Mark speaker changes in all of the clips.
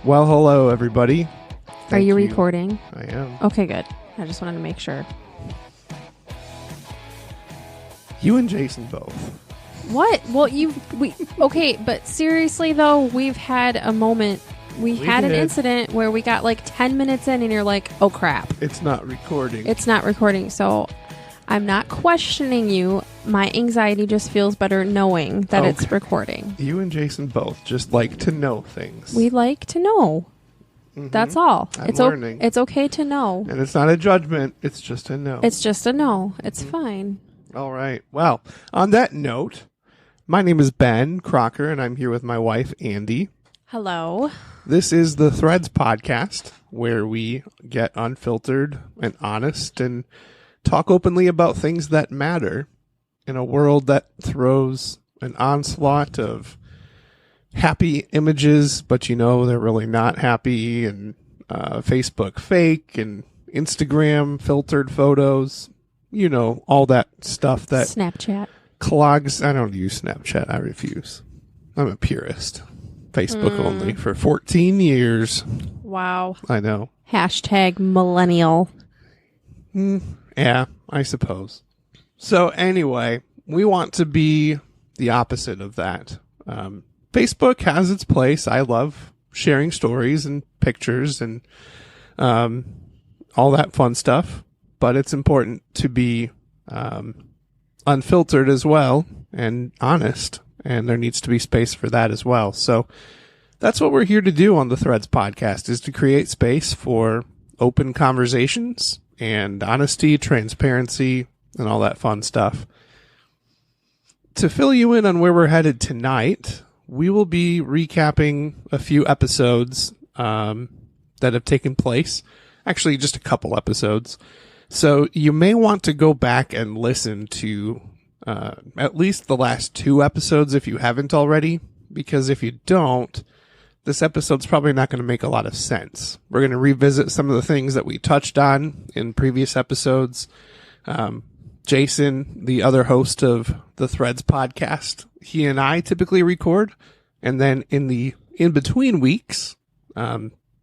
Speaker 1: Well, hello, everybody.
Speaker 2: Are you recording?
Speaker 1: I am.
Speaker 2: Okay, good. I just wanted to make sure.
Speaker 1: You and Jason both.
Speaker 2: What? Well, okay, but seriously though, we've had a moment. We had an incident where we got like 10 minutes in and you're like, oh crap.
Speaker 1: It's not recording.
Speaker 2: It's not recording. So I'm not questioning you. My anxiety just feels better knowing that it's recording.
Speaker 1: You and Jason both just like to know things.
Speaker 2: We like to know. Mm-hmm. That's all.
Speaker 1: I'm learning.
Speaker 2: It's okay to know.
Speaker 1: And it's not a judgment. It's just a no.
Speaker 2: It's just a no. It's fine.
Speaker 1: All right. Well, on that note, my name is Ben Crocker, and I'm here with my wife, Andi.
Speaker 2: Hello.
Speaker 1: This is the Threads podcast, where we get unfiltered and honest and talk openly about things that matter in a world that throws an onslaught of happy images, but they're really not happy, and Facebook fake and Instagram filtered photos, all that stuff that
Speaker 2: Snapchat
Speaker 1: clogs. I don't use Snapchat. I refuse. I'm a purist. Facebook only for 14 years.
Speaker 2: Wow.
Speaker 1: I know.
Speaker 2: Hashtag millennial.
Speaker 1: Yeah, I suppose. So anyway, we want to be the opposite of that. Facebook has its place. I love sharing stories and pictures and all that fun stuff. But it's important to be unfiltered as well and honest. And there needs to be space for that as well. So that's what we're here to do on the Threads podcast, is to create space for open conversations and honesty, transparency, and all that fun stuff. To fill you in on where we're headed tonight, we will be recapping a few episodes that have taken place. Actually, just a couple episodes. So you may want to go back and listen to at least the last two episodes if you haven't already, because if you don't, this episode's probably not going to make a lot of sense. We're going to revisit some of the things that we touched on in previous episodes. Jason, the other host of the Threads podcast, he and I typically record, and then in between weeks,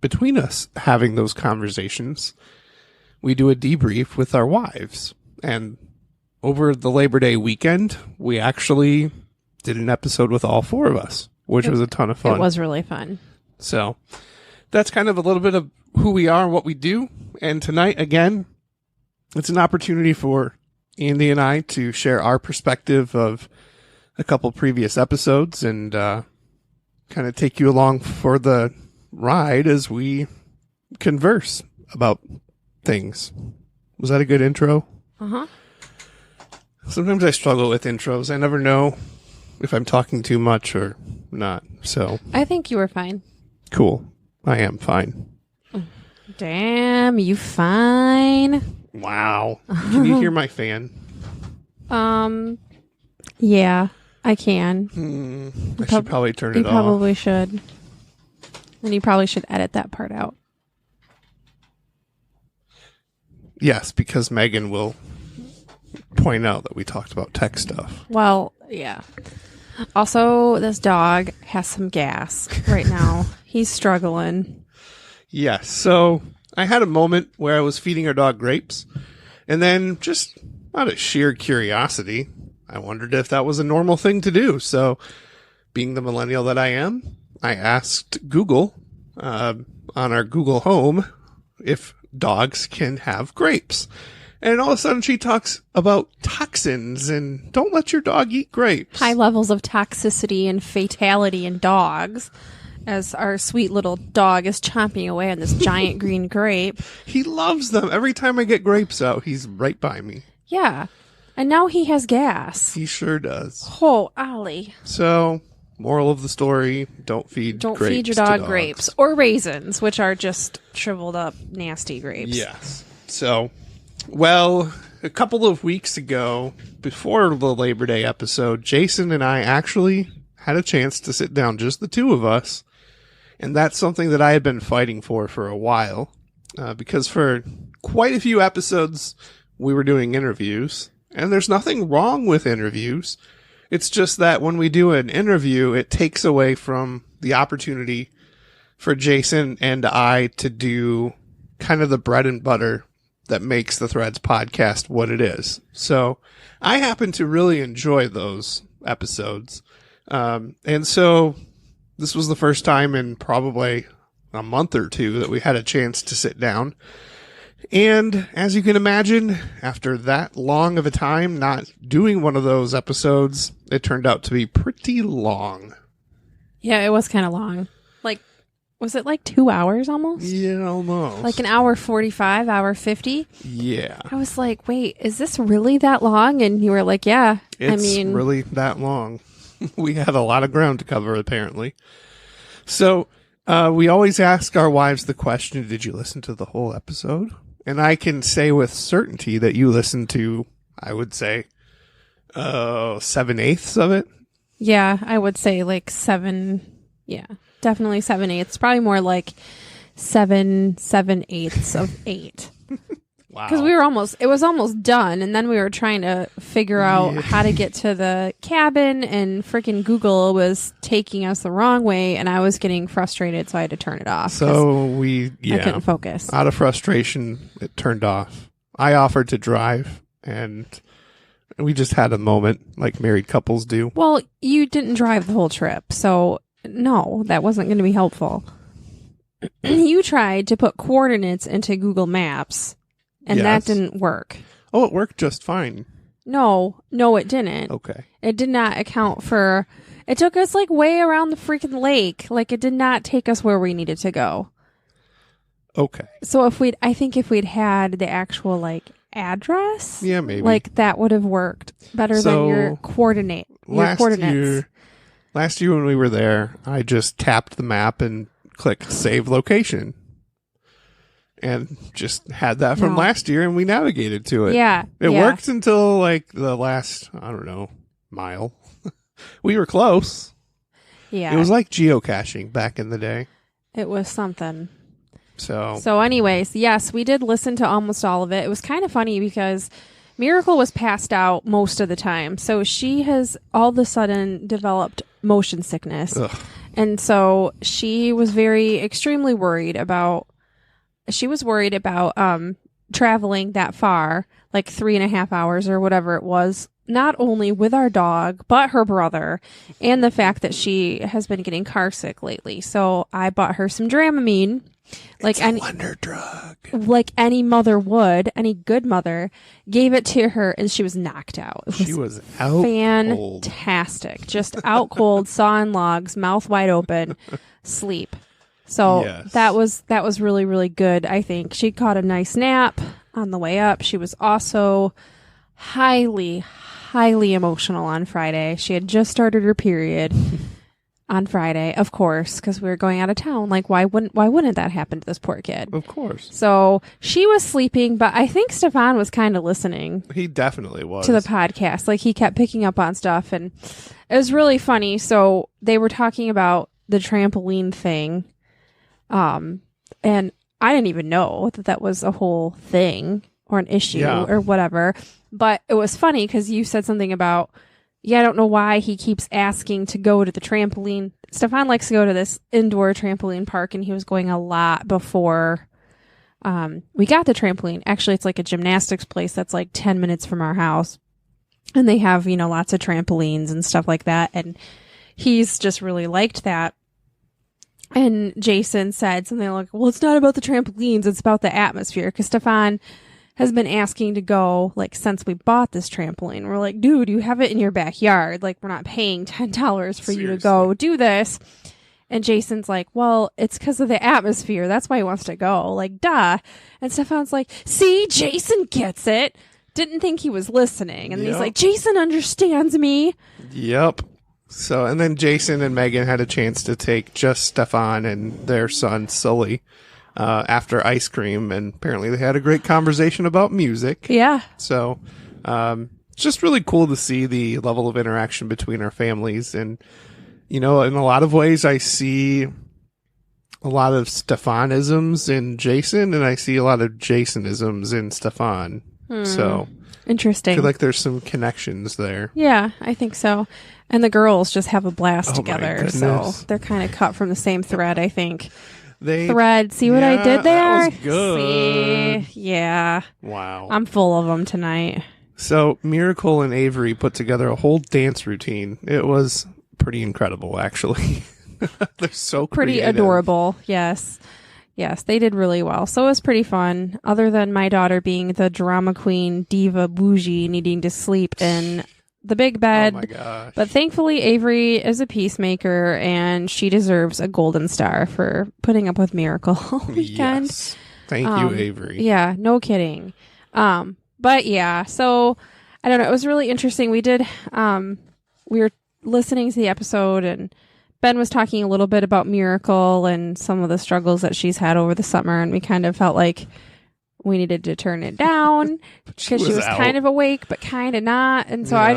Speaker 1: between us having those conversations, we do a debrief with our wives. And over the Labor Day weekend, we actually did an episode with all four of us, which was a ton of fun.
Speaker 2: It was really fun.
Speaker 1: So that's kind of a little bit of who we are and what we do. And tonight, again, it's an opportunity for Andi and I to share our perspective of a couple previous episodes and kind of take you along for the ride as we converse about things. Was that a good intro?
Speaker 2: Uh-huh.
Speaker 1: Sometimes I struggle with intros. I never know if I'm talking too much or not. So
Speaker 2: I think you were fine.
Speaker 1: Cool. I am fine.
Speaker 2: Damn, you fine?
Speaker 1: Wow. Can you hear my fan?
Speaker 2: Yeah, I can.
Speaker 1: I should probably turn it off.
Speaker 2: You probably should. And you probably should edit that part out.
Speaker 1: Yes, because Megan will point out that we talked about tech stuff.
Speaker 2: Well, yeah. Also, this dog has some gas right now. He's struggling.
Speaker 1: Yes. So I had a moment where I was feeding our dog grapes, and then just out of sheer curiosity, I wondered if that was a normal thing to do. So being the millennial that I am, I asked Google on our Google Home if dogs can have grapes. And all of a sudden she talks about toxins and don't let your dog eat grapes.
Speaker 2: High levels of toxicity and fatality in dogs, as our sweet little dog is chomping away on this giant green grape.
Speaker 1: He loves them. Every time I get grapes out, he's right by me.
Speaker 2: Yeah. And now he has gas.
Speaker 1: He sure does.
Speaker 2: Oh, Ollie.
Speaker 1: So, moral of the story, don't feed
Speaker 2: your dog grapes. Or raisins, which are just shriveled up, nasty grapes.
Speaker 1: Yes. So, well, a couple of weeks ago, before the Labor Day episode, Jason and I actually had a chance to sit down, just the two of us. And that's something that I had been fighting for a while. Because for quite a few episodes, we were doing interviews. And there's nothing wrong with interviews. It's just that when we do an interview, it takes away from the opportunity for Jason and I to do kind of the bread and butter that makes the Threads podcast what it is. So I happen to really enjoy those episodes. And so this was the first time in probably a month or two that we had a chance to sit down. And as you can imagine, after that long of a time not doing one of those episodes, it turned out to be pretty long.
Speaker 2: Yeah, it was kind of long. Like, was it like 2 hours almost?
Speaker 1: Yeah, almost.
Speaker 2: Like an hour 45, hour 50?
Speaker 1: Yeah.
Speaker 2: I was like, wait, is this really that long? And you were like, yeah.
Speaker 1: It's really that long. We had a lot of ground to cover, apparently. So we always ask our wives the question, did you listen to the whole episode? And I can say with certainty that you listened to, I would say, 7/8 of it.
Speaker 2: Yeah, I would say like 7. Yeah, definitely 7/8. Probably more like 7/8 of 8.
Speaker 1: Wow.
Speaker 2: Because it was almost done, and then we were trying to figure out how to get to the cabin, and freaking Google was taking us the wrong way, and I was getting frustrated, so I had to turn it off.
Speaker 1: So
Speaker 2: I couldn't focus.
Speaker 1: Out of frustration, it turned off. I offered to drive, and we just had a moment like married couples do.
Speaker 2: Well, you didn't drive the whole trip, so no, that wasn't going to be helpful. You tried to put coordinates into Google Maps. And that didn't work.
Speaker 1: Oh, it worked just fine.
Speaker 2: No, it didn't.
Speaker 1: Okay.
Speaker 2: It did not account for... It took us like way around the freaking lake. Like it did not take us where we needed to go.
Speaker 1: Okay.
Speaker 2: So I think if we'd had the actual like address...
Speaker 1: Yeah, maybe.
Speaker 2: Like that would have worked better than your coordinates.
Speaker 1: Last year when we were there, I just tapped the map and clicked save location. And just had that from last year, and we navigated to it.
Speaker 2: Yeah.
Speaker 1: It worked until, like, the last, I don't know, mile. We were close.
Speaker 2: Yeah.
Speaker 1: It was like geocaching back in the day.
Speaker 2: It was something.
Speaker 1: So
Speaker 2: anyways, yes, we did listen to almost all of it. It was kind of funny because Miracle was passed out most of the time. So she has all of a sudden developed motion sickness.
Speaker 1: Ugh.
Speaker 2: And so she was extremely worried about... She was worried about traveling that far, like 3.5 hours or whatever it was, not only with our dog, but her brother, and the fact that she has been getting car sick lately. So I bought her some Dramamine.
Speaker 1: It's a wonder drug.
Speaker 2: Like any mother would, any good mother, gave it to her, and she was knocked out.
Speaker 1: She was out
Speaker 2: fantastic.
Speaker 1: cold.
Speaker 2: Just out cold, sawing logs, mouth wide open, sleep. So that was really, really good, I think. She caught a nice nap on the way up. She was also highly, highly emotional on Friday. She had just started her period on Friday, of course, because we were going out of town. Like, why wouldn't that happen to this poor kid?
Speaker 1: Of course.
Speaker 2: So she was sleeping, but I think Stefan was kind of listening.
Speaker 1: He definitely was.
Speaker 2: To the podcast. Like, he kept picking up on stuff, and it was really funny. So they were talking about the trampoline thing. And I didn't even know that was a whole thing or an issue or whatever, but it was funny because you said something about, I don't know why he keeps asking to go to the trampoline. Stefan likes to go to this indoor trampoline park, and he was going a lot before, we got the trampoline. Actually, it's like a gymnastics place that's like 10 minutes from our house, and they have, lots of trampolines and stuff like that. And he's just really liked that. And Jason said something like, well, it's not about the trampolines. It's about the atmosphere. Because Stefan has been asking to go, like, since we bought this trampoline. We're like, dude, you have it in your backyard. Like, we're not paying $10 for you to go do this. And Jason's like, well, it's because of the atmosphere. That's why he wants to go. Like, duh. And Stefan's like, see, Jason gets it. Didn't think he was listening. And he's like, Jason understands me.
Speaker 1: Yep. So, and then Jason and Megan had a chance to take just Stefan and their son, Sully, after ice cream. And apparently they had a great conversation about music.
Speaker 2: Yeah.
Speaker 1: So, it's just really cool to see the level of interaction between our families. And, in a lot of ways, I see a lot of Stefanisms in Jason, and I see a lot of Jasonisms in Stefan. So, I
Speaker 2: Interesting.
Speaker 1: feel like there's some connections there.
Speaker 2: Yeah, I think so. And the girls just have a blast
Speaker 1: Oh, my
Speaker 2: together. So
Speaker 1: goodness.
Speaker 2: they're kind of cut from the same thread, I think.
Speaker 1: See
Speaker 2: what I did there?
Speaker 1: That was good.
Speaker 2: See? Yeah.
Speaker 1: Wow.
Speaker 2: I'm full of them tonight.
Speaker 1: So Miracle and Avery put together a whole dance routine. It was pretty incredible, actually. They're so
Speaker 2: Pretty
Speaker 1: creative.
Speaker 2: adorable. Yes. Yes, they did really well. So it was pretty fun, other than my daughter being the drama queen, diva, bougie, needing to sleep in the big bed.
Speaker 1: Oh my gosh.
Speaker 2: But thankfully, Avery is a peacemaker, and she deserves a golden star for putting up with Miracle all weekend.
Speaker 1: Yes. Thank you, Avery.
Speaker 2: Yeah, no kidding. But yeah, so I don't know. It was really interesting. We were listening to the episode, and Ben was talking a little bit about Miracle and some of the struggles that she's had over the summer, and we kind of felt like we needed to turn it down because she was kind of awake, but kind of not. And so I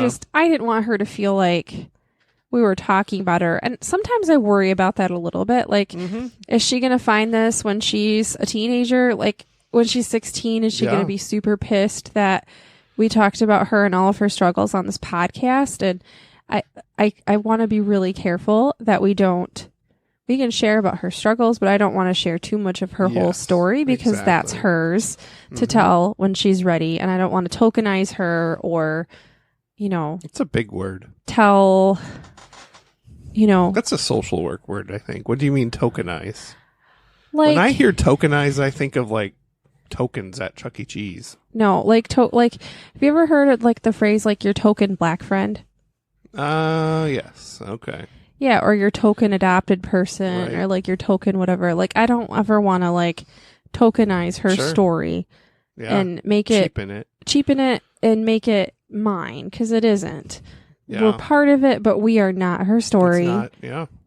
Speaker 2: didn't want her to feel like we were talking about her. And sometimes I worry about that a little bit. Like, is she going to find this when she's a teenager? Like, when she's 16, is she going to be super pissed that we talked about her and all of her struggles on this podcast? And I want to be really careful that we can share about her struggles, but I don't want to share too much of her whole story because that's hers to tell when she's ready. And I don't want to tokenize her or,
Speaker 1: it's a big word.
Speaker 2: Tell,
Speaker 1: That's a social work word, I think. What do you mean tokenize?
Speaker 2: Like,
Speaker 1: when I hear tokenize, I think of like tokens at Chuck E. Cheese.
Speaker 2: No, like, have you ever heard like the phrase like your token black friend?
Speaker 1: Yes. Okay.
Speaker 2: Yeah, or your token adopted person, or like your token whatever. Like, I don't ever want to like tokenize her story and make cheapen it and make it mine, because it isn't. Yeah. We're part of it, but we are not her story.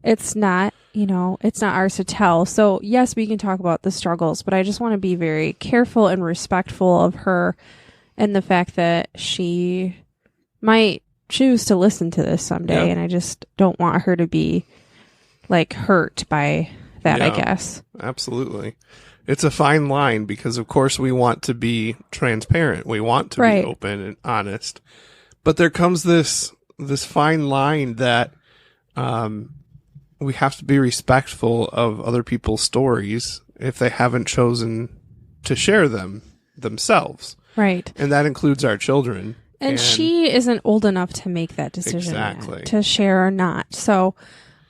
Speaker 2: It's not, it's not ours to tell. So yes, we can talk about the struggles, but I just want to be very careful and respectful of her and the fact that she might choose to listen to this someday, and I just don't want her to be like hurt by that, I guess.
Speaker 1: Absolutely. It's a fine line because of course we want to be transparent. We want to be open and honest. But there comes this fine line that we have to be respectful of other people's stories if they haven't chosen to share them themselves. Right. And that includes our children.
Speaker 2: And she isn't old enough to make that decision yet, to share or not. So,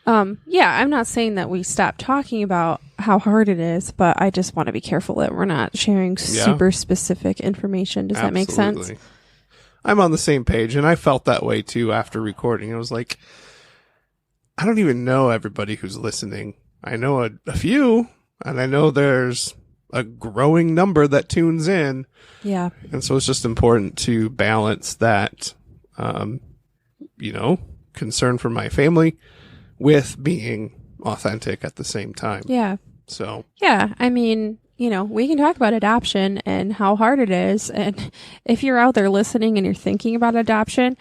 Speaker 2: I'm not saying that we stop talking about how hard it is, but I just want to be careful that we're not sharing super specific information. Does that make sense?
Speaker 1: I'm on the same page, and I felt that way too after recording. I was like, I don't even know everybody who's listening. I know a few, and I know there's a growing number that tunes in. Yeah. And so it's just important to balance that, concern for my family with being authentic at the same time. Yeah. So. Yeah. I mean,
Speaker 2: we can talk about adoption and how hard it is. And if you're out there listening and you're thinking about adoption,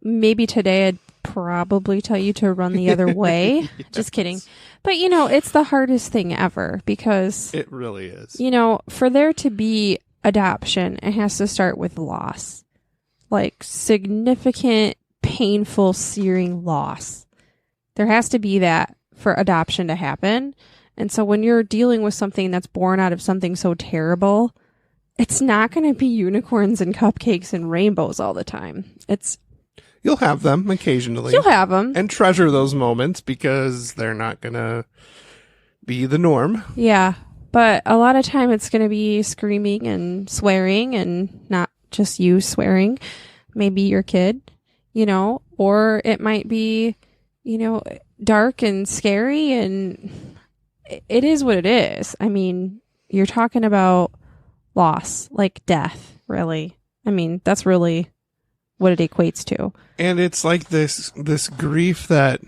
Speaker 2: maybe today I'd probably tell you to run the other way. Yes. Just kidding. But, it's the hardest thing ever because
Speaker 1: it really is.
Speaker 2: For there to be adoption, it has to start with loss, like significant, painful, searing loss. There has to be that for adoption to happen. And so when you're dealing with something that's born out of something so terrible, it's not going to be unicorns and cupcakes and rainbows all the time.
Speaker 1: You'll have them occasionally.
Speaker 2: You'll have them.
Speaker 1: And treasure those moments because they're not going to be the norm.
Speaker 2: Yeah. But a lot of time it's going to be screaming and swearing, and not just you swearing, maybe your kid, or it might be, dark and scary, and it is what it is. I mean, you're talking about loss, like death, really. I mean, that's really what it equates to.
Speaker 1: And it's like this grief that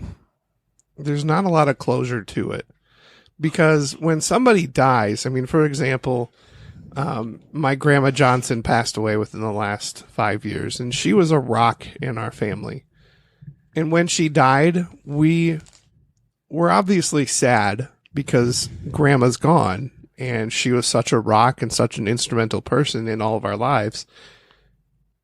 Speaker 1: there's not a lot of closure to it. Because when somebody dies, I mean, for example, my grandma Johnson passed away within the last 5 years, and she was a rock in our family. And when she died, we were obviously sad because grandma's gone, and she was such a rock and such an instrumental person in all of our lives.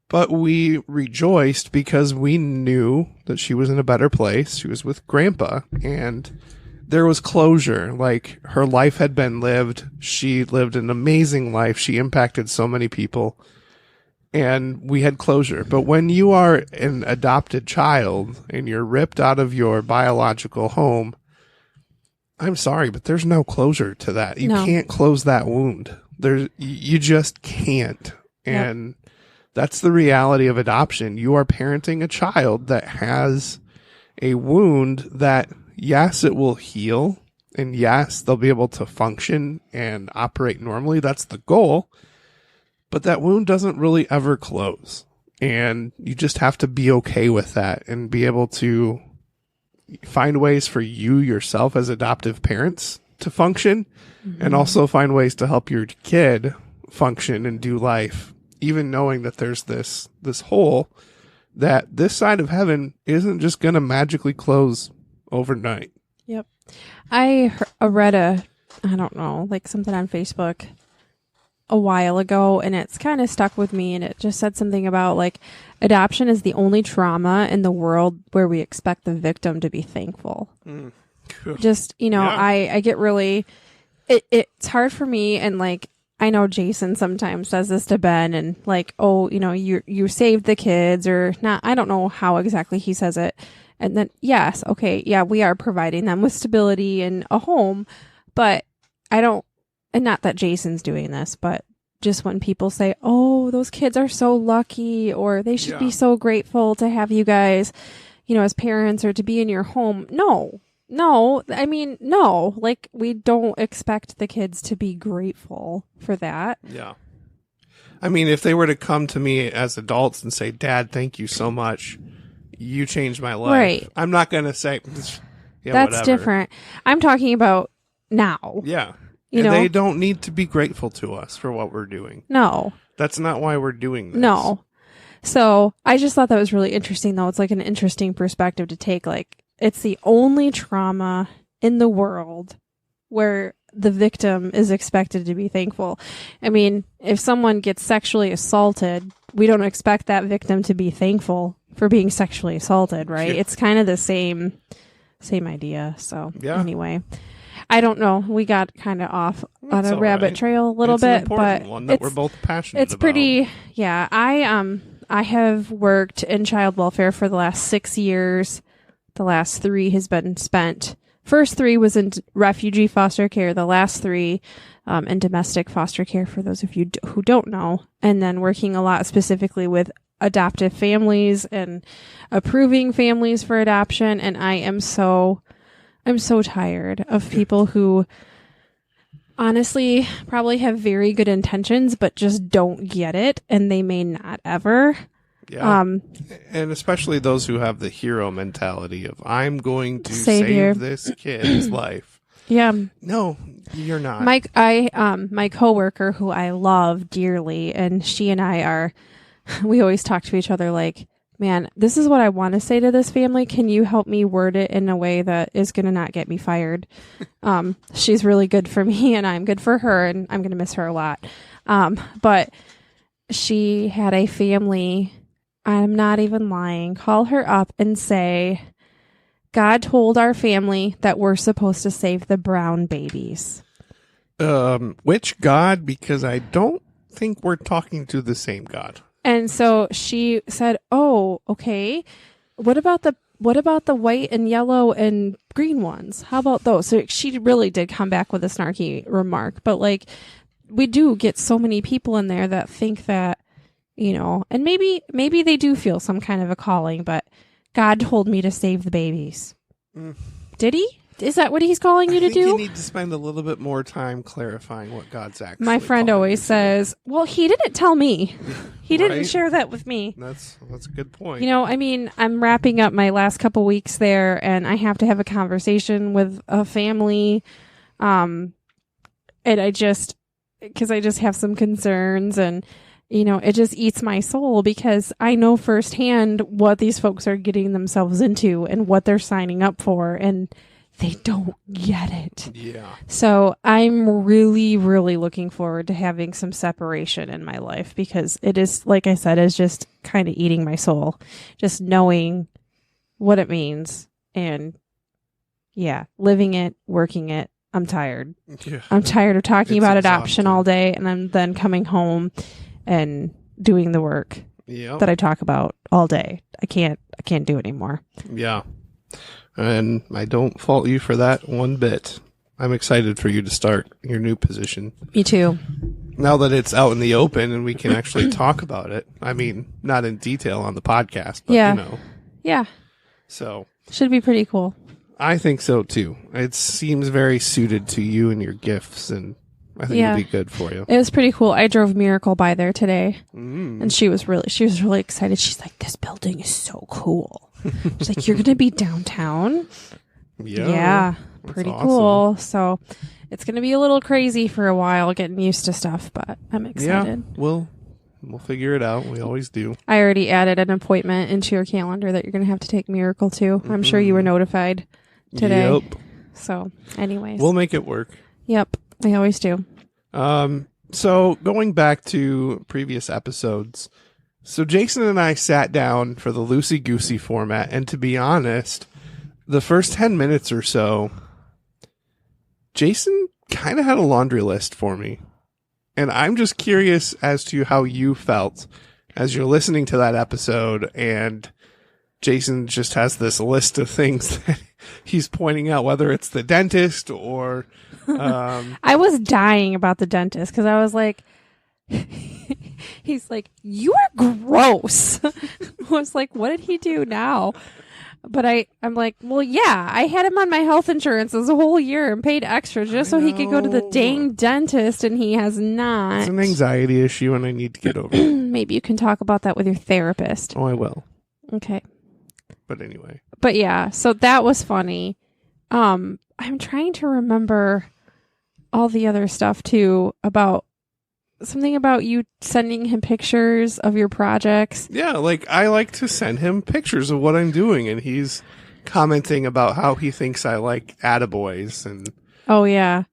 Speaker 1: But we rejoiced because we knew that she was in a better place. She was with Grandpa, and there was closure. Like, her life had been lived. She lived an amazing life. She impacted so many people, and we had closure. But when you are an adopted child and you're ripped out of your biological home, I'm sorry, but there's no closure to that. You can't close that wound. You just can't. And that's the reality of adoption. You are parenting a child that has a wound that, yes, it will heal. And yes, they'll be able to function and operate normally. That's the goal. But that wound doesn't really ever close. And you just have to be okay with that and be able to find ways for you yourself as adoptive parents to function, and also find ways to help your kid function and do life, even knowing that there's this hole that this side of heaven isn't just going to magically close overnight.
Speaker 2: Yep. I read I don't know, like something on Facebook a while ago, and it's kind of stuck with me, and it just said something about like adoption is the only trauma in the world where we expect the victim to be thankful. Just, I get really, it's hard for me, and like, I know Jason sometimes says this to Ben, and like, oh, you saved the kids, or not, I don't know how exactly he says it. And then, yes, okay, yeah, we are providing them with stability and a home, but I don't, and not that Jason's doing this, but just when people say, oh, those kids are so lucky, or they should be so grateful to have you guys, as parents, or to be in your home. No, like, we don't expect the kids to be grateful for that.
Speaker 1: Yeah. I mean, if they were to come to me as adults and say, Dad, thank you so much. You changed my life.
Speaker 2: Right.
Speaker 1: I'm not going to say,
Speaker 2: that's
Speaker 1: whatever.
Speaker 2: Different. I'm talking about now.
Speaker 1: Yeah. They don't need to be grateful to us for what we're doing.
Speaker 2: No.
Speaker 1: That's not why we're doing this.
Speaker 2: No. So I just thought that was really interesting, though. It's like an interesting perspective to take. Like, it's the only trauma in the world where the victim is expected to be thankful. I mean, if someone gets sexually assaulted, we don't expect that victim to be thankful for being sexually assaulted, right?
Speaker 1: Yeah.
Speaker 2: It's kind of the same idea. So anyway, I don't know. We got kind of off on a rabbit trail a little bit, but
Speaker 1: one that we're both passionate
Speaker 2: about. It's pretty. Yeah, I have worked in child welfare for the last 6 years. The last 3 has been spent. First 3 was in refugee foster care. The last 3 in domestic foster care, for those of you who don't know. And then working a lot specifically with adoptive families and approving families for adoption. And I'm so tired of people who honestly probably have very good intentions, but just don't get it. And they may not ever.
Speaker 1: Yeah. And especially those who have the hero mentality of, I'm going to save this kid's life.
Speaker 2: Yeah.
Speaker 1: No, you're not.
Speaker 2: My coworker, who I love dearly, and she and I we always talk to each other like, man, this is what I want to say to this family. Can you help me word it in a way that is going to not get me fired? She's really good for me, and I'm good for her, and I'm going to miss her a lot. But she had a family, I'm not even lying, call her up and say, God told our family that we're supposed to save the brown babies.
Speaker 1: Which God? Because I don't think we're talking to the same God.
Speaker 2: And so she said, oh, okay. What about the white and yellow and green ones? How about those? So she really did come back with a snarky remark. But like, we do get so many people in there that think that, and maybe they do feel some kind of a calling, but God told me to save the babies. Did he? Is that what he's calling you to do?
Speaker 1: You need to spend a little bit more time clarifying what God's actually.
Speaker 2: My friend always says, well, he didn't tell me. He didn't share that with me.
Speaker 1: That's a good point.
Speaker 2: I mean, I'm wrapping up my last couple weeks there, and I have to have a conversation with a family. And because I just have some concerns, and it just eats my soul, because I know firsthand what these folks are getting themselves into and what they're signing up for. And they don't get it.
Speaker 1: Yeah.
Speaker 2: So I'm really, really looking forward to having some separation in my life, because it is, like I said, is just kind of eating my soul. Just knowing what it means and living it, working it. I'm tired.
Speaker 1: Yeah.
Speaker 2: I'm tired of talking about adoption
Speaker 1: exhausting
Speaker 2: all day, and I'm then coming home and doing the work that I talk about all day. I can't do it anymore.
Speaker 1: Yeah. And I don't fault you for that one bit. I'm excited for you to start your new position.
Speaker 2: Me too.
Speaker 1: Now that it's out in the open and we can actually talk about it. I mean, not in detail on the podcast, but you know.
Speaker 2: Yeah.
Speaker 1: So.
Speaker 2: Should be pretty cool.
Speaker 1: I think so too. It seems very suited to you and your gifts, and I think it'll be good for you.
Speaker 2: It was pretty cool. I drove Miracle by there today, and she was really excited. She's like, "This building is so cool." She's like, "You're gonna be downtown." Yeah, pretty awesome. Cool. So it's gonna be a little crazy for a while getting used to stuff, but I'm excited.
Speaker 1: Yeah, we'll figure it out. We always do.
Speaker 2: I already added an appointment into your calendar that you're gonna have to take Miracle to. I'm sure you were notified today.
Speaker 1: Yep.
Speaker 2: So, anyways,
Speaker 1: we'll make it work.
Speaker 2: Yep, I always do.
Speaker 1: So going back to previous episodes, so Jason and I sat down for the loosey-goosey format, and to be honest, the first 10 minutes or so, Jason kind of had a laundry list for me. And I'm just curious as to how you felt as you're listening to that episode, and Jason just has this list of things that he's pointing out, whether it's the dentist or...
Speaker 2: I was dying about the dentist because I was like, he's like, "You are gross." I was like, what did he do now? But I'm like, well, yeah, I had him on my health insurance this whole year and paid extra just so he could go to the dang dentist, and he has not.
Speaker 1: It's an anxiety issue, and I need to get over it.
Speaker 2: Maybe you can talk about that with your therapist.
Speaker 1: Oh, I will.
Speaker 2: Okay.
Speaker 1: But anyway.
Speaker 2: But yeah, so that was funny. I'm trying to remember all the other stuff too, about something about you sending him pictures of your projects.
Speaker 1: Yeah, like I like to send him pictures of what I'm doing, and he's commenting about how he thinks I like attaboys. And
Speaker 2: oh yeah,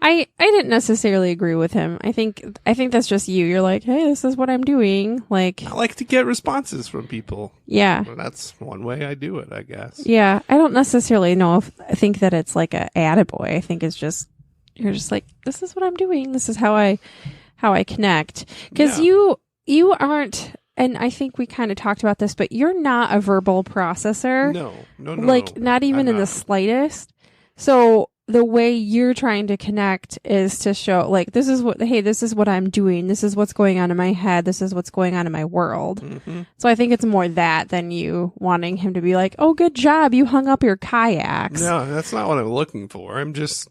Speaker 2: I didn't necessarily agree with him. I think that's just you. You're like, hey, this is what I'm doing. Like,
Speaker 1: I like to get responses from people.
Speaker 2: Yeah,
Speaker 1: well, that's one way I do it, I guess.
Speaker 2: Yeah, I don't necessarily know if I think that it's like a attaboy. I think it's just you're just like, this is what I'm doing. This is how I connect. Because you aren't, and I think we kind of talked about this, but you're not a verbal processor.
Speaker 1: No.
Speaker 2: Like, not even in the slightest. So the way you're trying to connect is to show, like, this is what I'm doing. This is what's going on in my head. This is what's going on in my world. Mm-hmm. So I think it's more that than you wanting him to be like, oh, good job. You hung up your kayaks.
Speaker 1: No, that's not what I'm looking for. I'm just...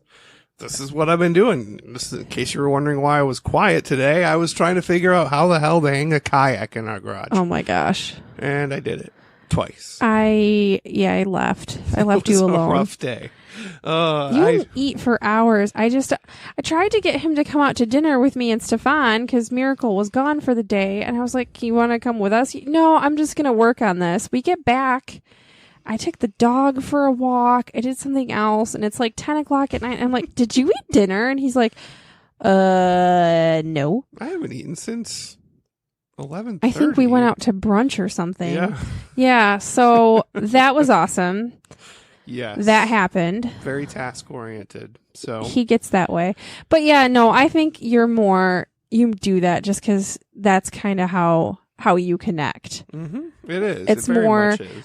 Speaker 1: This is what I've been doing. Just in case you were wondering why I was quiet today, I was trying to figure out how the hell to hang a kayak in our garage.
Speaker 2: Oh my gosh.
Speaker 1: And I did it twice.
Speaker 2: I left. I left you alone.
Speaker 1: It was a rough day.
Speaker 2: You didn't eat for hours. I tried to get him to come out to dinner with me and Stefan because Miracle was gone for the day. And I was like, you want to come with us? No, I'm just going to work on this. We get back. I took the dog for a walk. I did something else, and it's like 10 o'clock at night. I'm like, did you eat dinner? And he's like, no.
Speaker 1: I haven't eaten since 11:30.
Speaker 2: I think we went out to brunch or something.
Speaker 1: Yeah.
Speaker 2: Yeah, so that was awesome.
Speaker 1: Yes.
Speaker 2: That happened.
Speaker 1: Very task-oriented, so.
Speaker 2: He gets that way. But yeah, no, I think you do that just because that's kind of how you connect.
Speaker 1: Mm-hmm. It is.
Speaker 2: It's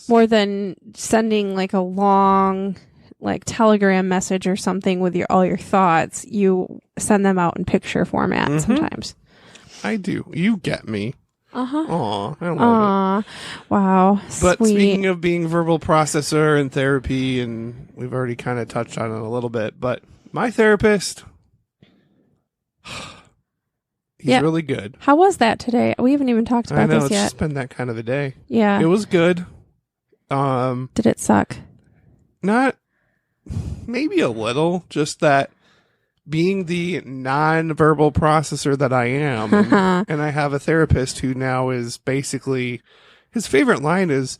Speaker 2: more than sending like a long like telegram message or something with all your thoughts. You send them out in picture format sometimes.
Speaker 1: I do. You get me.
Speaker 2: Uh-huh.
Speaker 1: Aw, I love it.
Speaker 2: Wow.
Speaker 1: But
Speaker 2: sweet.
Speaker 1: Speaking of being verbal processor and therapy, and we've already kind of touched on it a little bit, but my therapist, he's really good.
Speaker 2: How was that today? We haven't even talked about this yet.
Speaker 1: It's just been that kind of a day.
Speaker 2: Yeah.
Speaker 1: It was good.
Speaker 2: Did it suck?
Speaker 1: Not, maybe a little, just that being the non-verbal processor that I am, and I have a therapist who now is basically, his favorite line is,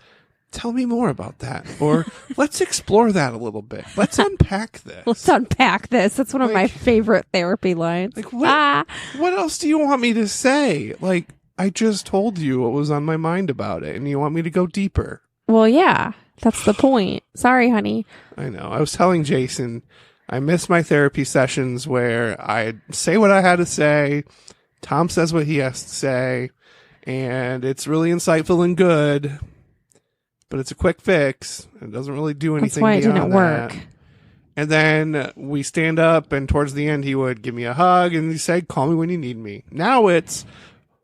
Speaker 1: tell me more about that. Or let's explore that a little bit. Let's unpack this.
Speaker 2: Let's unpack this. That's one of my favorite therapy lines.
Speaker 1: Like, what else do you want me to say? Like, I just told you what was on my mind about it, and you want me to go deeper.
Speaker 2: Well, yeah, that's the point. Sorry, honey.
Speaker 1: I know. I was telling Jason, I miss my therapy sessions where I say what I had to say, Tom says what he has to say, and it's really insightful and good, but it's a quick fix. It doesn't really do anything.
Speaker 2: That's why it didn't work.
Speaker 1: That. And then we stand up, and towards the end, he would give me a hug, and he said, call me when you need me. Now it's,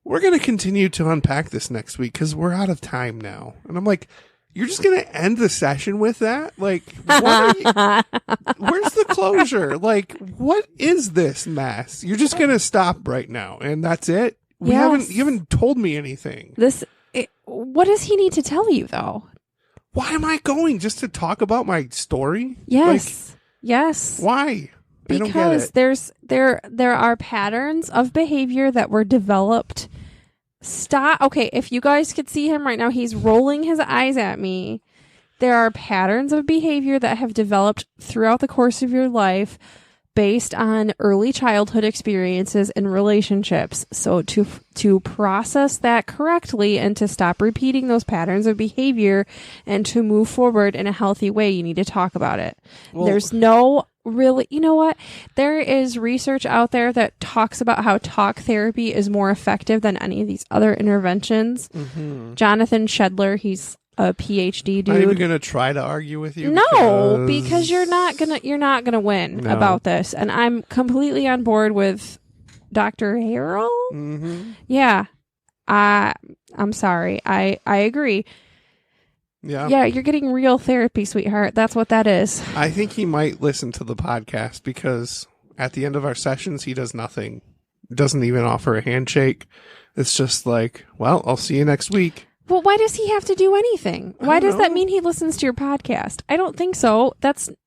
Speaker 1: we're going to continue to unpack this next week because we're out of time now. And I'm like, you're just going to end the session with that? Like, what are you, where's the closure? Like, what is this mess? You're just going to stop right now, and that's it? You haven't told me anything.
Speaker 2: What does he need to tell you, though?
Speaker 1: Why am I going? Just to talk about my story?
Speaker 2: Yes. Like, yes.
Speaker 1: Why?
Speaker 2: Because there are patterns of behavior that were developed. Stop. Okay, if you guys could see him right now, he's rolling his eyes at me. There are patterns of behavior that have developed throughout the course of your life based on early childhood experiences and relationships. So to process that correctly and to stop repeating those patterns of behavior and to move forward in a healthy way, you need to talk about it. Well, there's no really, you know what? There is research out there that talks about how talk therapy is more effective than any of these other interventions. Mm-hmm. Jonathan Shedler, he's a PhD dude.
Speaker 1: I'm even gonna try to argue with you.
Speaker 2: No, because you're not gonna win about this, and I'm completely on board with Dr. Harrell. Mm-hmm. Yeah, I'm sorry. I agree. Yeah, you're getting real therapy, sweetheart. That's what that is.
Speaker 1: I think he might listen to the podcast because at the end of our sessions, he does nothing. Doesn't even offer a handshake. It's just like, well, I'll see you next week.
Speaker 2: Well, why does he have to do anything? Why does that mean he listens to your podcast? I don't think so.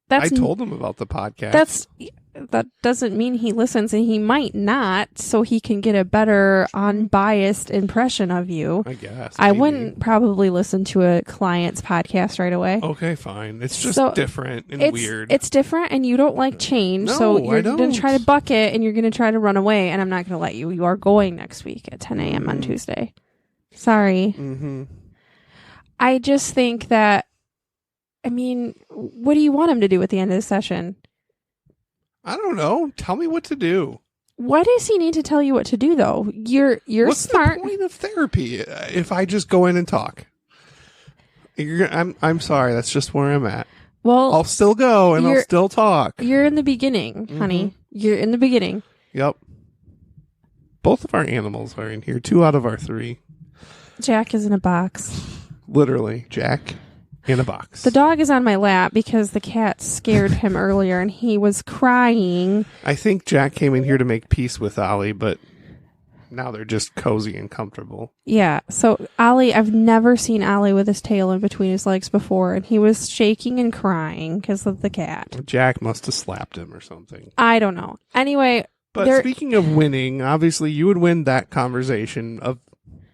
Speaker 2: I
Speaker 1: told him about the podcast.
Speaker 2: That doesn't mean he listens, and he might not, so he can get a better unbiased impression of you.
Speaker 1: I guess.
Speaker 2: I wouldn't probably listen to a client's podcast right away.
Speaker 1: Okay, fine. It's just different and weird.
Speaker 2: It's different, and you don't like change, so you're going to try to buck it, and you're going to try to run away, and I'm not going to let you. You are going next week at 10 a.m. on Tuesday. Sorry. Mm-hmm. I just think that, what do you want him to do at the end of the session?
Speaker 1: I don't know. Tell me what to do.
Speaker 2: Why does he need to tell you what to do, though? You're
Speaker 1: What's
Speaker 2: smart.
Speaker 1: What's the point of therapy if I just go in and talk? I'm sorry. That's just where I'm at. Well, I'll still go and I'll still talk.
Speaker 2: You're in the beginning, honey. Mm-hmm. You're in the beginning.
Speaker 1: Yep. Both of our animals are in here. 2 out of our 3.
Speaker 2: Jack is in a box.
Speaker 1: Literally, Jack in a box.
Speaker 2: The dog is on my lap because the cat scared him earlier and he was crying.
Speaker 1: I think Jack came in here to make peace with Ollie, but now they're just cozy and comfortable.
Speaker 2: Yeah. So Ollie, I've never seen Ollie with his tail in between his legs before, and he was shaking and crying because of the cat.
Speaker 1: Jack must have slapped him or something.
Speaker 2: I don't know. Anyway.
Speaker 1: But speaking of winning, obviously you would win that conversation of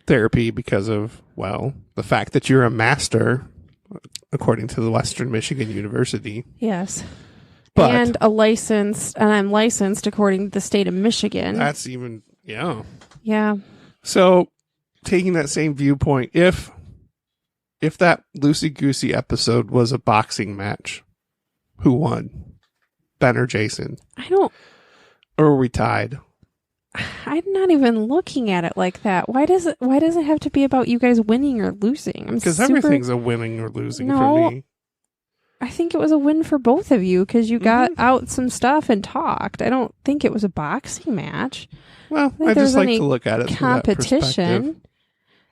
Speaker 1: therapy because of, well, the fact that you're a master according to the Western Michigan University.
Speaker 2: Yes. And I'm licensed according to the state of Michigan.
Speaker 1: That's even, yeah.
Speaker 2: Yeah.
Speaker 1: So, taking that same viewpoint, if that loosey-goosey episode was a boxing match, who won? Ben or Jason? Or were we tied?
Speaker 2: I'm not even looking at it like that. Why does it have to be about you guys winning or losing?
Speaker 1: Because everything's a winning or losing for me.
Speaker 2: I think it was a win for both of you because you got out some stuff and talked. I don't think it was a boxing match.
Speaker 1: Well, I just like to look at it
Speaker 2: competition.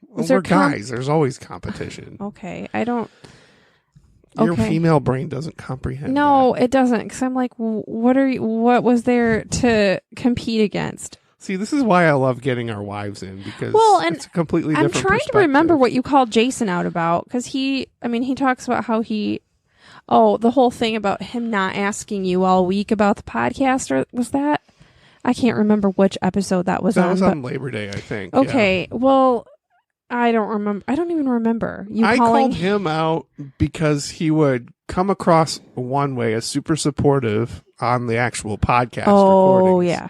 Speaker 1: Well, we're guys. There's always competition.
Speaker 2: Okay, I don't.
Speaker 1: Your female brain doesn't comprehend.
Speaker 2: No, it doesn't. Because I'm like, what was there to compete against?
Speaker 1: See, this is why I love getting our wives in, because it's a completely different perspective. I'm trying to
Speaker 2: remember what you called Jason out about, because he talks about how the whole thing about him not asking you all week about the podcast, or was that? I can't remember which episode that was on.
Speaker 1: That was on Labor Day, I think.
Speaker 2: Okay, well, I don't remember. I don't even remember you
Speaker 1: I
Speaker 2: calling
Speaker 1: called him out because he would come across one way as super supportive on the actual podcast recordings.
Speaker 2: Oh, yeah.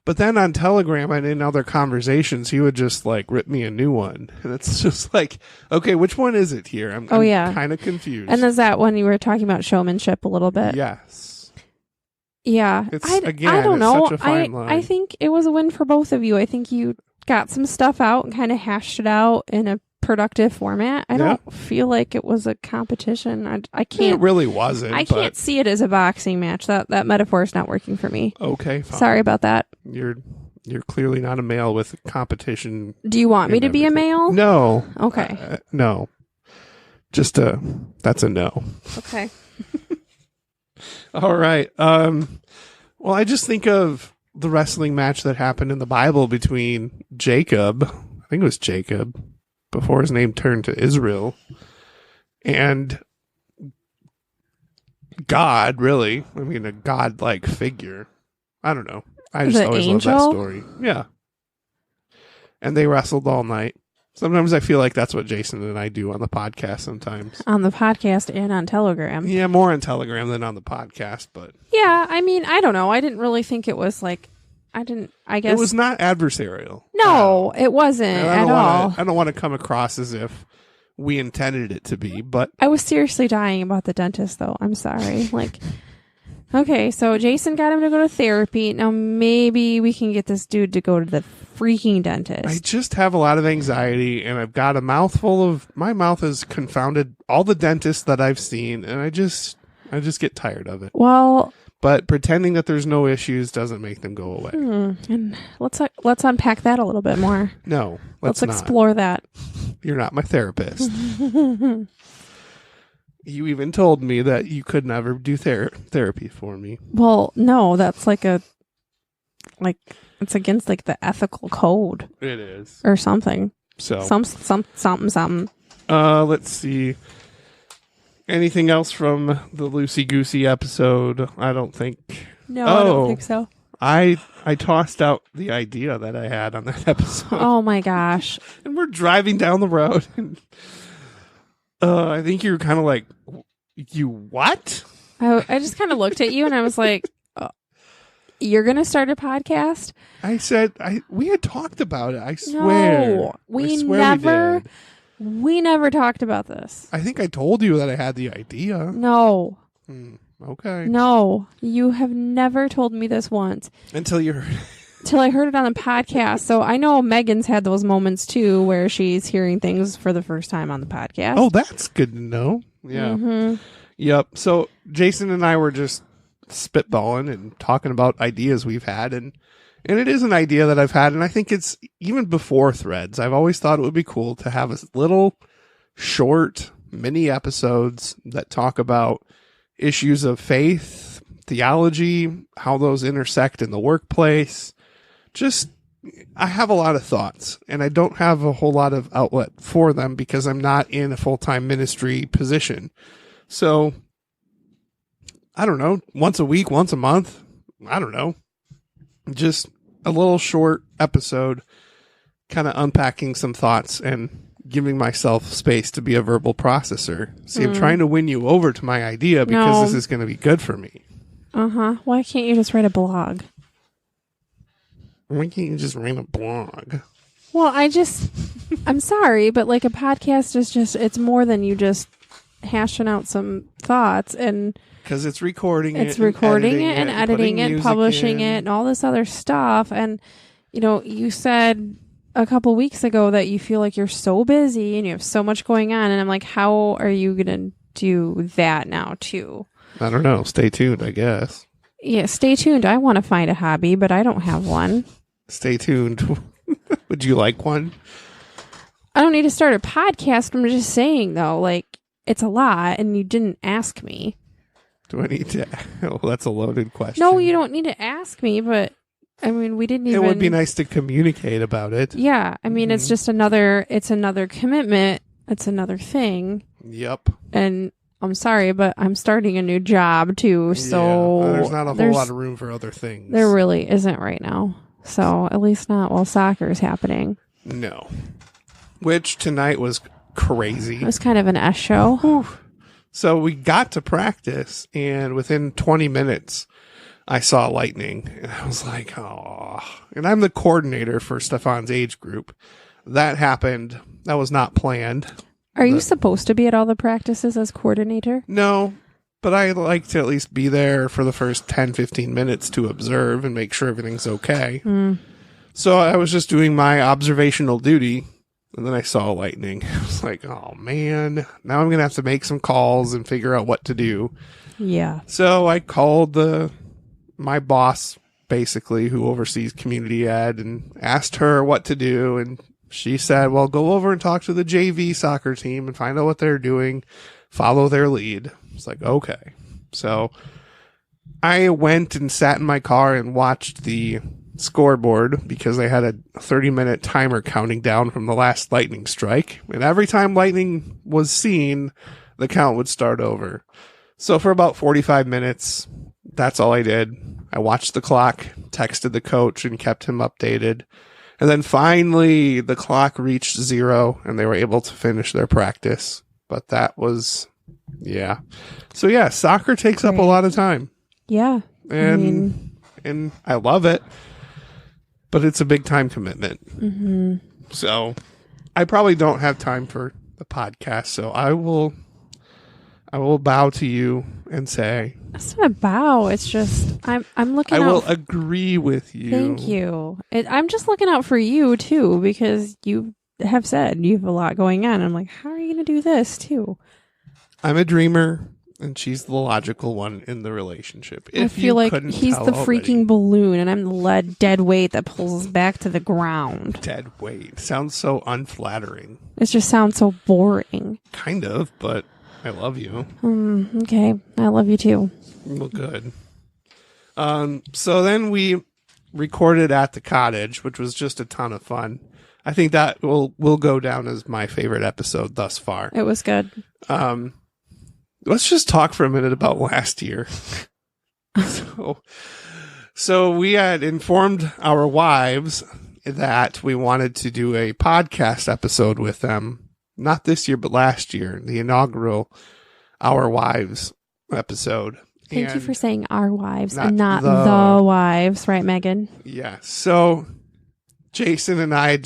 Speaker 1: But then on Telegram and in other conversations, he would just like rip me a new one. And it's just like, okay, which one is it here? I'm kind of confused.
Speaker 2: And is that when you were talking about showmanship a little bit?
Speaker 1: Yes.
Speaker 2: Yeah. I don't know.
Speaker 1: Such a fine line.
Speaker 2: I think it was a win for both of you. I think you got some stuff out and kind of hashed it out in a productive format. I don't feel like it was a competition. I can't.
Speaker 1: It really wasn't.
Speaker 2: I can't see it as a boxing match. That metaphor is not working for me.
Speaker 1: Okay, fine.
Speaker 2: Sorry about that.
Speaker 1: You're clearly not a male with competition.
Speaker 2: Do you want me to be a male?
Speaker 1: No.
Speaker 2: Okay.
Speaker 1: No. That's a no.
Speaker 2: Okay.
Speaker 1: All right. Well, I just think of the wrestling match that happened in the Bible between Jacob, I think it was Jacob, before his name turned to Israel, and God, really. I mean, a God-like figure. I don't know. I just always love that story. Yeah. And they wrestled all night. Sometimes I feel like that's what Jason and I do on the podcast sometimes.
Speaker 2: On the podcast and on Telegram.
Speaker 1: Yeah, more on Telegram than on the podcast, but...
Speaker 2: Yeah, I mean, I don't know. I didn't really think it was like... I guess...
Speaker 1: It was not adversarial.
Speaker 2: No, it wasn't at all.
Speaker 1: I don't want to come across as if we intended it to be, but...
Speaker 2: I was seriously dying about the dentist, though. I'm sorry. Okay, so Jason got him to go to therapy. Now maybe we can get this dude to go to the freaking dentist.
Speaker 1: I just have a lot of anxiety, and I've got a mouthful of... My mouth has confounded all the dentists that I've seen, and I just get tired of it.
Speaker 2: Well...
Speaker 1: But pretending that there's no issues doesn't make them go away.
Speaker 2: And let's unpack that a little bit more.
Speaker 1: No,
Speaker 2: let's explore that.
Speaker 1: You're not my therapist. You even told me that you could never do therapy for me.
Speaker 2: Well, no, that's it's against the ethical code.
Speaker 1: It is.
Speaker 2: Or something.
Speaker 1: So
Speaker 2: something.
Speaker 1: Let's see. Anything else from the Loosey Goosey episode? I don't think.
Speaker 2: No, I don't think so.
Speaker 1: I tossed out the idea that I had on that episode.
Speaker 2: Oh my gosh.
Speaker 1: And we're driving down the road, and I think you were kind of like, you what?
Speaker 2: I just kind of looked at you and I was like, you're going to start a podcast?
Speaker 1: I said, we had talked about it. I swear.
Speaker 2: No, we never... We never talked about this.
Speaker 1: I think I told you that I had the idea.
Speaker 2: No.
Speaker 1: Okay.
Speaker 2: No, you have never told me this once.
Speaker 1: Until you heard it.
Speaker 2: Till I heard it on the podcast. So I know Megan's had those moments too where she's hearing things for the first time on the podcast.
Speaker 1: Oh, that's good to know. Yeah. Mm-hmm. Yep. So Jason and I were just spitballing and talking about ideas we've had, and it is an idea that I've had, and I think it's even before Threads. I've always thought it would be cool to have a little short mini episodes that talk about issues of faith, theology, how those intersect in the workplace. I have a lot of thoughts, and I don't have a whole lot of outlet for them because I'm not in a full-time ministry position. So, I don't know, once a week, once a month, I don't know. Just a little short episode, kind of unpacking some thoughts and giving myself space to be a verbal processor. See, I'm trying to win you over to my idea because this is going to be good for me.
Speaker 2: Why can't you just write a blog?
Speaker 1: Why can't you just write a blog?
Speaker 2: Well, I'm sorry, but a podcast is it's more than you just hashing out some thoughts and...
Speaker 1: Because it's recording it.
Speaker 2: It's recording it and editing it, publishing it, and all this other stuff. And, you said a couple weeks ago that you feel like you're so busy and you have so much going on. And I'm like, how are you going to do that now, too?
Speaker 1: I don't know. Stay tuned, I guess.
Speaker 2: Yeah, stay tuned. I want to find a hobby, but I don't have one.
Speaker 1: Stay tuned. Would you like one?
Speaker 2: I don't need to start a podcast. I'm just saying, though, it's a lot, and you didn't ask me.
Speaker 1: Do I need to? Oh, that's a loaded question.
Speaker 2: No, you don't need to ask me, but I mean, we didn't even...
Speaker 1: It would be nice to communicate about it.
Speaker 2: Yeah. I mean, it's just another commitment. It's another thing.
Speaker 1: Yep.
Speaker 2: And I'm sorry, but I'm starting a new job too. So
Speaker 1: there's not a whole lot of room for other things.
Speaker 2: There really isn't right now. So at least not while soccer is happening.
Speaker 1: No. which tonight was crazy.
Speaker 2: It was kind of an S show.
Speaker 1: Whew. So we got to practice, and within 20 minutes, I saw lightning, and I was like, oh. And I'm the coordinator for Stefan's age group. That happened. That was not planned.
Speaker 2: Are you supposed to be at all the practices as coordinator?
Speaker 1: No, but I like to at least be there for the first 10, 15 minutes to observe and make sure everything's okay. So I was just doing my observational duty, and then I saw lightning. I was like, oh, man. Now I'm going to have to make some calls and figure out what to do.
Speaker 2: Yeah.
Speaker 1: So I called my boss, basically, who oversees community ed, and asked her what to do. And she said, well, go over and talk to the JV soccer team and find out what they're doing. Follow their lead. It's like, okay. So I went and sat in my car and watched the scoreboard because they had a 30-minute timer counting down from the last lightning strike. And every time lightning was seen, the count would start over. So for about 45 minutes, that's all I did. I watched the clock, texted the coach, and kept him updated. And then finally, the clock reached 0, and they were able to finish their practice. But that was, yeah. So yeah, soccer takes up a lot of time.
Speaker 2: Yeah.
Speaker 1: And I love it, but it's a big time commitment. So I probably don't have time for the podcast. So I will bow to you and say,
Speaker 2: it's not a bow. It's just I'm looking.
Speaker 1: I will agree with you.
Speaker 2: Thank you. I'm just looking out for you too, because you have said you have a lot going on. I'm like, how are you going to do this too?
Speaker 1: I'm a dreamer, and she's the logical one in the relationship.
Speaker 2: I feel like he's the freaking balloon, and I'm the lead dead weight that pulls us back to the ground.
Speaker 1: Dead weight sounds so unflattering.
Speaker 2: It just sounds so boring.
Speaker 1: Kind of, but I love you.
Speaker 2: Okay, I love you too.
Speaker 1: Well, good. So then we recorded at the cottage, which was just a ton of fun. I think that will go down as my favorite episode thus far.
Speaker 2: It was good.
Speaker 1: Let's just talk for a minute about last year. So we had informed our wives that we wanted to do a podcast episode with them. Not this year, but last year, the inaugural Our Wives episode.
Speaker 2: Thank you for saying our wives and not the wives, right, Megan?
Speaker 1: Yeah. So Jason and I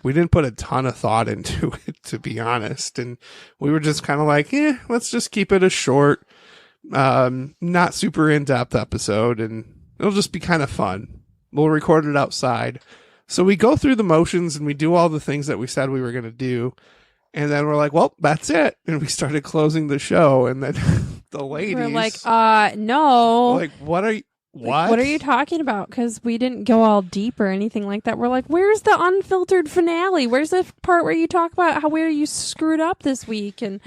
Speaker 1: we didn't put a ton of thought into it, to be honest. And we were just kind of like, let's just keep it a short, not super in-depth episode, and it'll just be kind of fun. We'll record it outside. So we go through the motions and we do all the things that we said we were going to do. And then we're like, well, that's it. And we started closing the show. And then the ladies
Speaker 2: were like, no.
Speaker 1: Like, what are you? What?
Speaker 2: What are you talking about? Because we didn't go all deep or anything like that. We're like, where's the unfiltered finale? Where's the part where you talk about where you screwed up this week and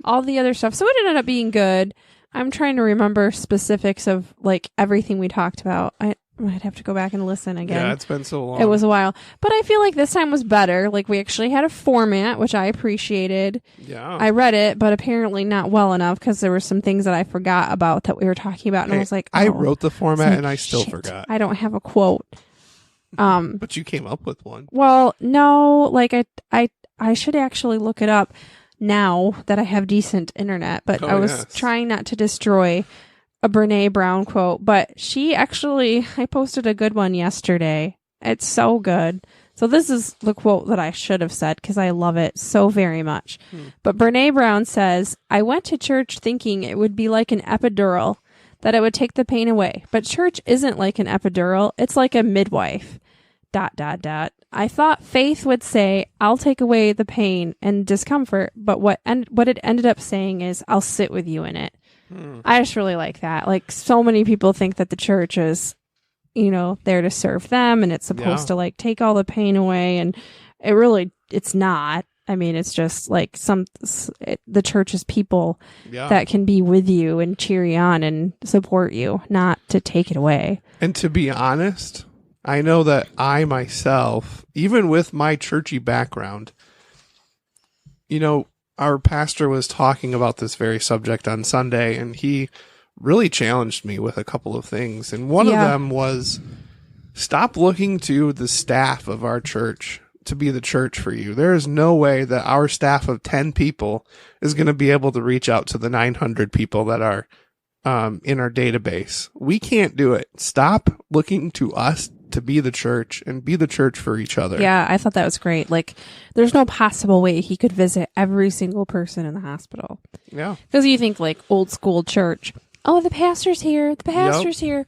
Speaker 2: all the other stuff? So it ended up being good. I'm trying to remember specifics of like everything we talked about. I might have to go back and listen again.
Speaker 1: Yeah, it's been so long.
Speaker 2: It was a while. But I feel like this time was better. Like we actually had a format, which I appreciated.
Speaker 1: Yeah.
Speaker 2: I read it, but apparently not well enough because there were some things that I forgot about that we were talking about. And I was like,
Speaker 1: I wrote the format and I still forgot.
Speaker 2: I don't have a quote.
Speaker 1: But you came up with one.
Speaker 2: Well, no, like I should actually look it up now that I have decent internet, but I was trying not to destroy a Brene Brown quote, but I posted a good one yesterday. It's so good. So this is the quote that I should have said because I love it so very much. But Brene Brown says, I went to church thinking it would be like an epidural, that it would take the pain away. But church isn't like an epidural. It's like a midwife. ... I thought faith would say, I'll take away the pain and discomfort. But what it ended up saying is, I'll sit with you in it. I just really like that. Like so many people think that the church is, there to serve them and it's supposed to like take all the pain away. And it's not. I mean, it's just like the church is people that can be with you and cheer you on and support you, not to take it away.
Speaker 1: And to be honest, I know that I myself, even with my churchy background, our pastor was talking about this very subject on Sunday, and he really challenged me with a couple of things. And one of them was stop looking to the staff of our church to be the church for you. There is no way that our staff of 10 people is going to be able to reach out to the 900 people that are in our database. We can't do it. Stop looking to us to be the church and be the church for each other.
Speaker 2: Yeah, I thought that was great. Like, there's no possible way he could visit every single person in the hospital.
Speaker 1: Yeah.
Speaker 2: Because you think, like, old school church. Oh, the pastor's here. The pastor's here.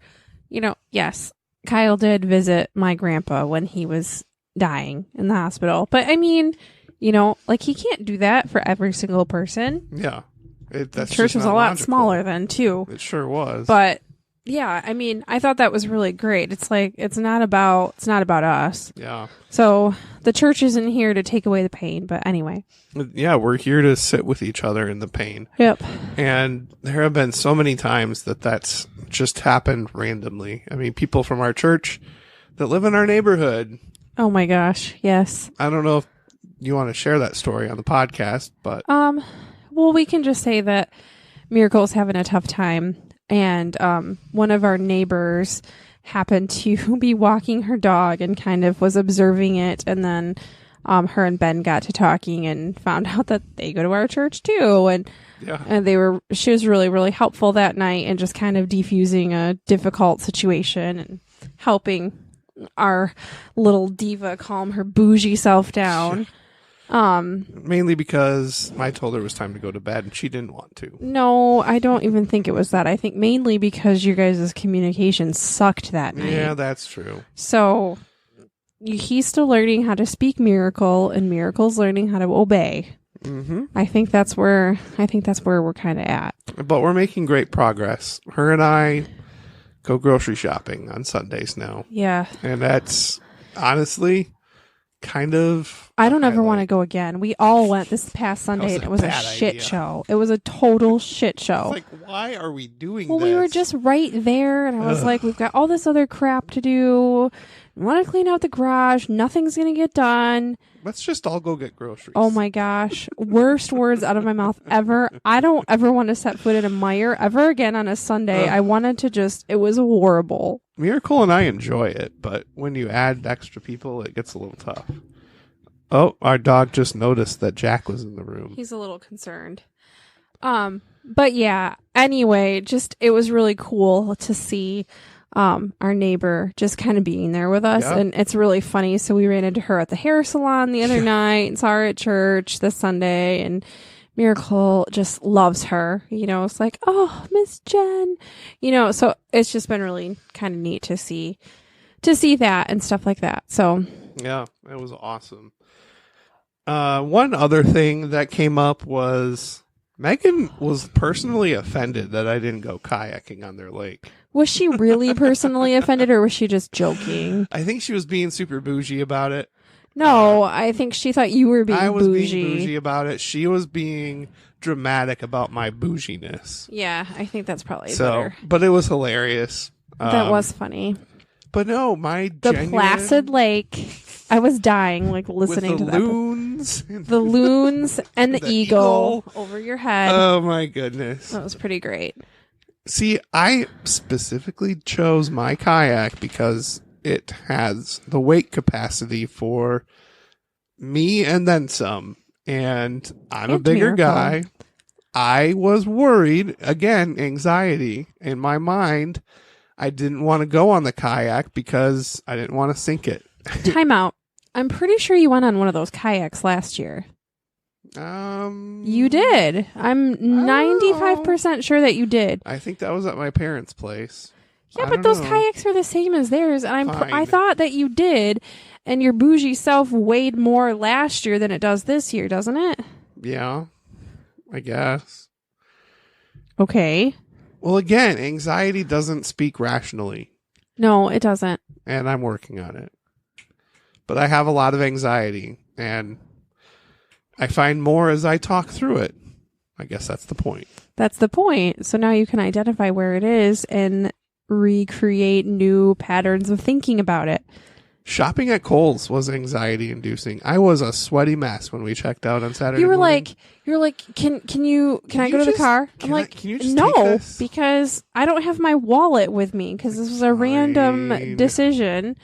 Speaker 2: You know, yes, Kyle did visit my grandpa when he was dying in the hospital. But, I mean, you know, like, he can't do that for every single person.
Speaker 1: Yeah.
Speaker 2: The church was a lot smaller then, too.
Speaker 1: It sure was.
Speaker 2: But, yeah, I mean, I thought that was really great. It's like, it's not about us.
Speaker 1: Yeah.
Speaker 2: So the church isn't here to take away the pain, but anyway.
Speaker 1: Yeah, we're here to sit with each other in the pain.
Speaker 2: Yep.
Speaker 1: And there have been so many times that that's just happened randomly. I mean, people from our church that live in our neighborhood.
Speaker 2: Oh my gosh, yes.
Speaker 1: I don't know if you want to share that story on the podcast, but
Speaker 2: well, we can just say that Miracle's having a tough time. And one of our neighbors happened to be walking her dog and kind of was observing it. And then her and Ben got to talking and found out that they go to our church too. And she was really, really helpful that night and just kind of defusing a difficult situation and helping our little diva calm her bougie self down.
Speaker 1: Mainly because I told her it was time to go to bed and she didn't want to.
Speaker 2: No, I don't even think it was that. I think mainly because you guys' communication sucked that night.
Speaker 1: Yeah, that's true.
Speaker 2: So he's still learning how to speak Miracle, and Miracle's learning how to obey.
Speaker 1: Mm-hmm.
Speaker 2: I think that's where we're kind of at.
Speaker 1: But we're making great progress. Her and I go grocery shopping on Sundays now.
Speaker 2: Yeah,
Speaker 1: and that's honestly kind of.
Speaker 2: I don't ever want to go again. We all went this past Sunday, and it was a shit show. It was a total shit show.
Speaker 1: It's like, why are we doing
Speaker 2: this? Well, we were just right there, and I was like, we've got all this other crap to do. We want to clean out the garage. Nothing's going to get done.
Speaker 1: Let's just all go get groceries.
Speaker 2: Oh my gosh. Worst words out of my mouth ever. I don't ever want to set foot in a Meijer ever again on a Sunday. I wanted to it was horrible.
Speaker 1: Miracle and I enjoy it, but when you add extra people, it gets a little tough. Oh, our dog just noticed that Jack was in the room.
Speaker 2: He's a little concerned. But yeah, anyway, it was really cool to see our neighbor just kind of being there with us. And it's really funny. So we ran into her at the hair salon the other night and saw her at church this Sunday, and Miracle just loves her. You know, it's like, oh, Miss Jen, you know, so it's just been really kind of neat to see that and stuff like that. So
Speaker 1: yeah, it was awesome. One other thing that came up was Megan was personally offended that I didn't go kayaking on their lake.
Speaker 2: Was she really personally offended, or was she just joking?
Speaker 1: I think she was being super bougie about it.
Speaker 2: No, I think she thought you were being bougie. I was being
Speaker 1: bougie about it. She was being dramatic about my bouginess.
Speaker 2: Yeah, I think that's probably better.
Speaker 1: But it was hilarious.
Speaker 2: That was funny.
Speaker 1: But no,
Speaker 2: the placid lake. I was dying, like, listening to that. The loons and the eagle over your head.
Speaker 1: Oh my goodness,
Speaker 2: that was pretty great.
Speaker 1: See, I specifically chose my kayak because it has the weight capacity for me and then some. And I'm a bigger guy. I was worried, again, anxiety in my mind. I didn't want to go on the kayak because I didn't want to sink it.
Speaker 2: Time out. I'm pretty sure you went on one of those kayaks last year. You did. I'm 95% sure that you did.
Speaker 1: I think that was at my parents' place.
Speaker 2: Yeah, but those kayaks are the same as theirs, and I thought that you did, and your bougie self weighed more last year than it does this year, doesn't it?
Speaker 1: Yeah, I guess.
Speaker 2: Okay.
Speaker 1: Well, again, anxiety doesn't speak rationally.
Speaker 2: No, it doesn't.
Speaker 1: And I'm working on it. But I have a lot of anxiety, and I find more as I talk through it. I guess that's the point.
Speaker 2: That's the point. So now you can identify where it is and recreate new patterns of thinking about it.
Speaker 1: Shopping at Kohl's was anxiety inducing. I was a sweaty mess when we checked out on Saturday.
Speaker 2: You were
Speaker 1: morning.
Speaker 2: like, can I go to the car? I'm like,
Speaker 1: can you just
Speaker 2: no, because I don't have my wallet with me because this was a random decision.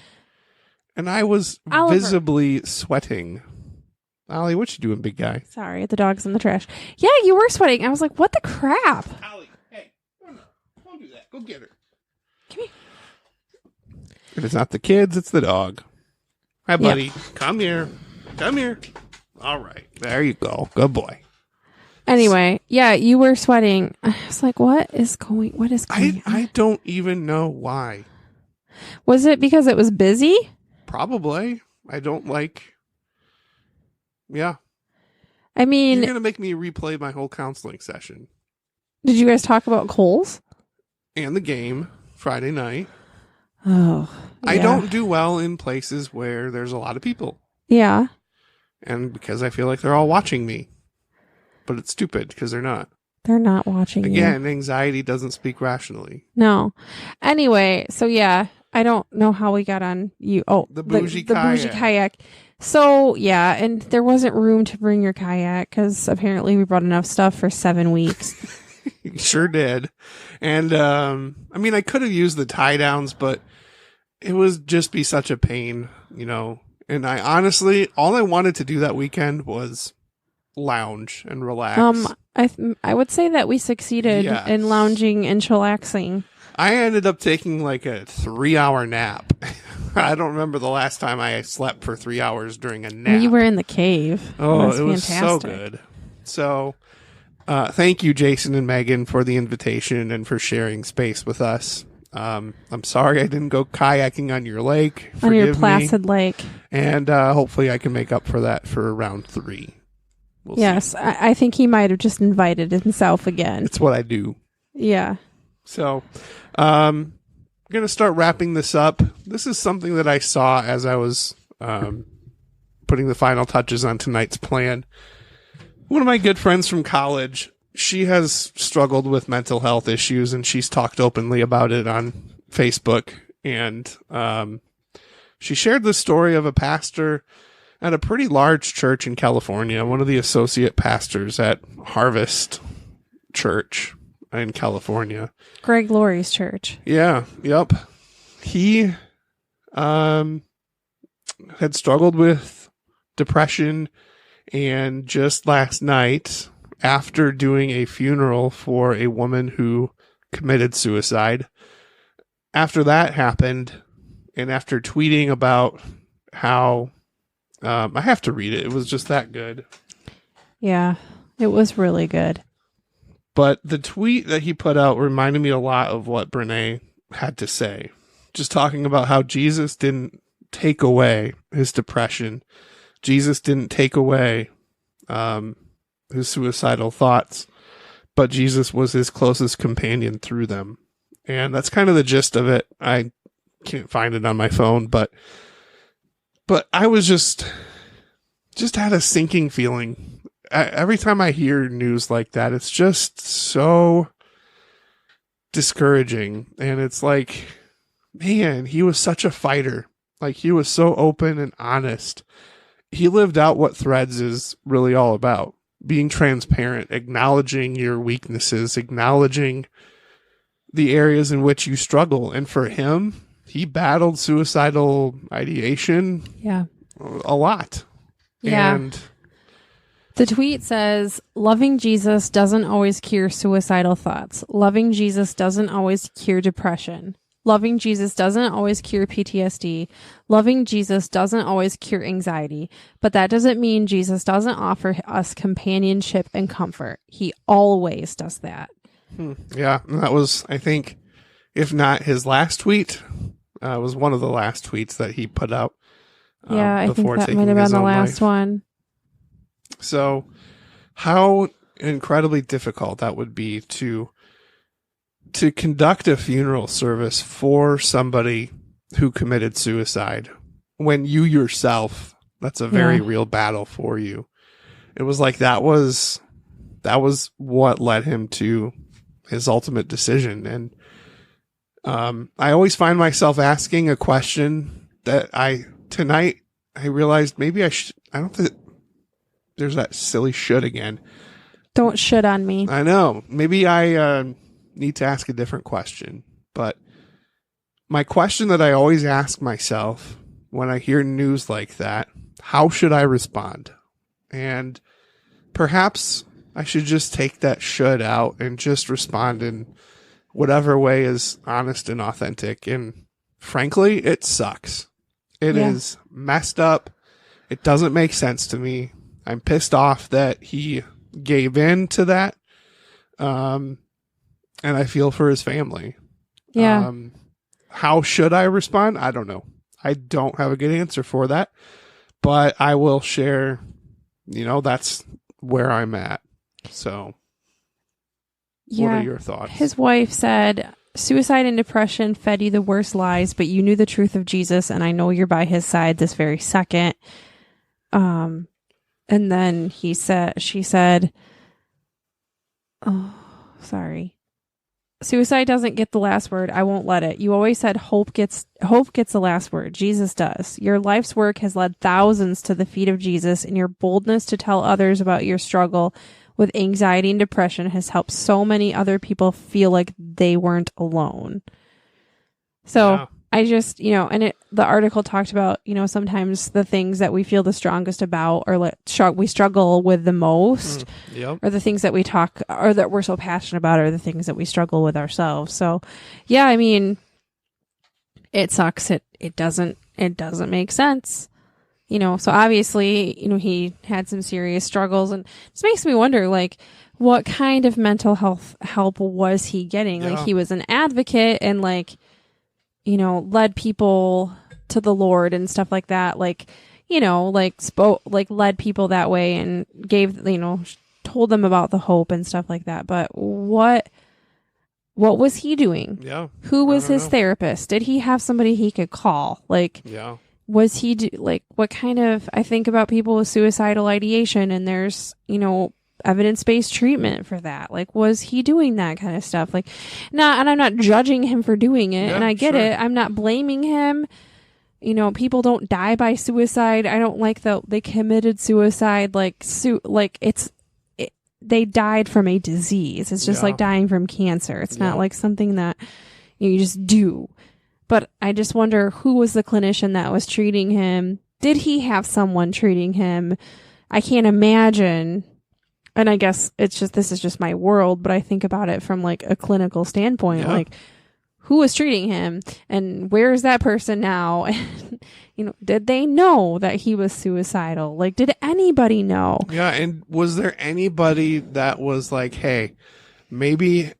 Speaker 1: And I was
Speaker 2: Oliver.
Speaker 1: visibly sweating. Ollie, what you doing, big guy?
Speaker 2: Sorry, the dog's in the trash. Yeah, you were sweating. I was like, what the crap?
Speaker 1: Ollie, hey, don't do that. Go get her.
Speaker 2: Come here.
Speaker 1: If it's not the kids, it's the dog. Hi, buddy. Yep. Come here. Come here. All right. There you go. Good boy.
Speaker 2: Anyway, yeah, you were sweating. I was like, what is going on?
Speaker 1: I don't even know why.
Speaker 2: Was it because it was busy?
Speaker 1: Probably. I don't like... Yeah.
Speaker 2: I mean...
Speaker 1: You're going to make me replay my whole counseling session.
Speaker 2: Did you guys talk about Kohl's?
Speaker 1: And the game Friday night.
Speaker 2: Oh. Yeah.
Speaker 1: I don't do well in places where there's a lot of people.
Speaker 2: Yeah.
Speaker 1: And because I feel like they're all watching me. But it's stupid because they're not.
Speaker 2: They're not watching you.
Speaker 1: Again, anxiety doesn't speak rationally.
Speaker 2: No. Anyway, so yeah, I don't know how we got on you. Oh,
Speaker 1: the bougie kayak.
Speaker 2: So yeah, and there wasn't room to bring your kayak because apparently we brought enough stuff for 7 weeks.
Speaker 1: Sure did. And I mean, I could have used the tie downs, but it would just be such a pain, you know. And I honestly, all I wanted to do that weekend was lounge and relax.
Speaker 2: I would say that we succeeded in lounging and chillaxing.
Speaker 1: I ended up taking like a 3-hour nap. I don't remember the last time I slept for 3 hours during a nap.
Speaker 2: You were in the cave.
Speaker 1: Oh, it was so good. So, thank you, Jason and Megan, for the invitation and for sharing space with us. I'm sorry I didn't go kayaking on your lake.
Speaker 2: On your placid lake.
Speaker 1: And hopefully I can make up for that for round 3. We'll
Speaker 2: yes, I think he might have just invited himself again.
Speaker 1: It's what I do.
Speaker 2: Yeah.
Speaker 1: So, I'm going to start wrapping this up. This is something that I saw as I was putting the final touches on tonight's plan. One of my good friends from college, she has struggled with mental health issues, and she's talked openly about it on Facebook. And she shared the story of a pastor at a pretty large church in California, one of the associate pastors at Harvest Church in California.
Speaker 2: Greg Laurie's church.
Speaker 1: Yeah. Yep. He had struggled with depression, and just last night, after doing a funeral for a woman who committed suicide, after that happened, and after tweeting about how I have to read it. It was just that good.
Speaker 2: Yeah, it was really good.
Speaker 1: But the tweet that he put out reminded me a lot of what Brene had to say. Just talking about how Jesus didn't take away his depression. Jesus didn't take away his suicidal thoughts. But Jesus was his closest companion through them. And that's kind of the gist of it. I can't find it on my phone, but I was just had a sinking feeling. Every time I hear news like that, it's just so discouraging. And it's like, man, he was such a fighter. Like, he was so open and honest. He lived out what Threads is really all about. Being transparent, acknowledging your weaknesses, acknowledging the areas in which you struggle. And for him, he battled suicidal ideation a lot.
Speaker 2: Yeah.
Speaker 1: And
Speaker 2: the tweet says, loving Jesus doesn't always cure suicidal thoughts. Loving Jesus doesn't always cure depression. Loving Jesus doesn't always cure PTSD. Loving Jesus doesn't always cure anxiety. But that doesn't mean Jesus doesn't offer us companionship and comfort. He always does that.
Speaker 1: Yeah, that was, I think, if not his last tweet, was one of the last tweets that he put out.
Speaker 2: I think that might have been the last one.
Speaker 1: So how incredibly difficult that would be to conduct a funeral service for somebody who committed suicide when you yourself, that's a very real battle for you. It was like that was what led him to his ultimate decision. And I always find myself asking a question that tonight I realized maybe I don't think there's that silly should again.
Speaker 2: Don't should on me.
Speaker 1: I know. Maybe I need to ask a different question. But my question that I always ask myself when I hear news like that, how should I respond? And perhaps I should just take that should out and just respond in whatever way is honest and authentic. And frankly, it sucks. It is messed up. It doesn't make sense to me. I'm pissed off that he gave in to that. And I feel for his family.
Speaker 2: Yeah.
Speaker 1: How should I respond? I don't know. I don't have a good answer for that, but I will share, that's where I'm at. So what are your thoughts?
Speaker 2: His wife said, suicide and depression fed you the worst lies, but you knew the truth of Jesus, and I know you're by his side this very second. And then she said, oh, sorry. Suicide doesn't get the last word. I won't let it. You always said hope gets the last word. Jesus does. Your life's work has led thousands to the feet of Jesus, and your boldness to tell others about your struggle with anxiety and depression has helped so many other people feel like they weren't alone. So I just, and the article talked about, sometimes the things that we feel the strongest about or we struggle with the most or the things that we talk or that we're so passionate about are the things that we struggle with ourselves. So yeah, I mean, it sucks. It doesn't make sense. So obviously, he had some serious struggles, and this makes me wonder, what kind of mental health help was he getting? Yeah. He was an advocate and led people to the Lord and stuff like that. Led people that way and gave, told them about the hope and stuff like that. But what was he doing?
Speaker 1: Yeah.
Speaker 2: Who was his therapist? Did he have somebody he could call? Was he what kind of, I think about people with suicidal ideation, and there's, evidence-based treatment for that. Was he doing that kind of stuff? And I'm not judging him for doing it, and I get it. I'm not blaming him. People don't die by suicide. I don't like they committed suicide. They died from a disease. It's just like dying from cancer. It's not like something that you just do. But I just wonder, who was the clinician that was treating him? Did he have someone treating him? I can't imagine. And I guess this is just my world, but I think about it from a clinical standpoint. Yeah. Who was treating him and where is that person now? And, did they know that he was suicidal? Did anybody know?
Speaker 1: Yeah. And was there anybody that was hey, maybe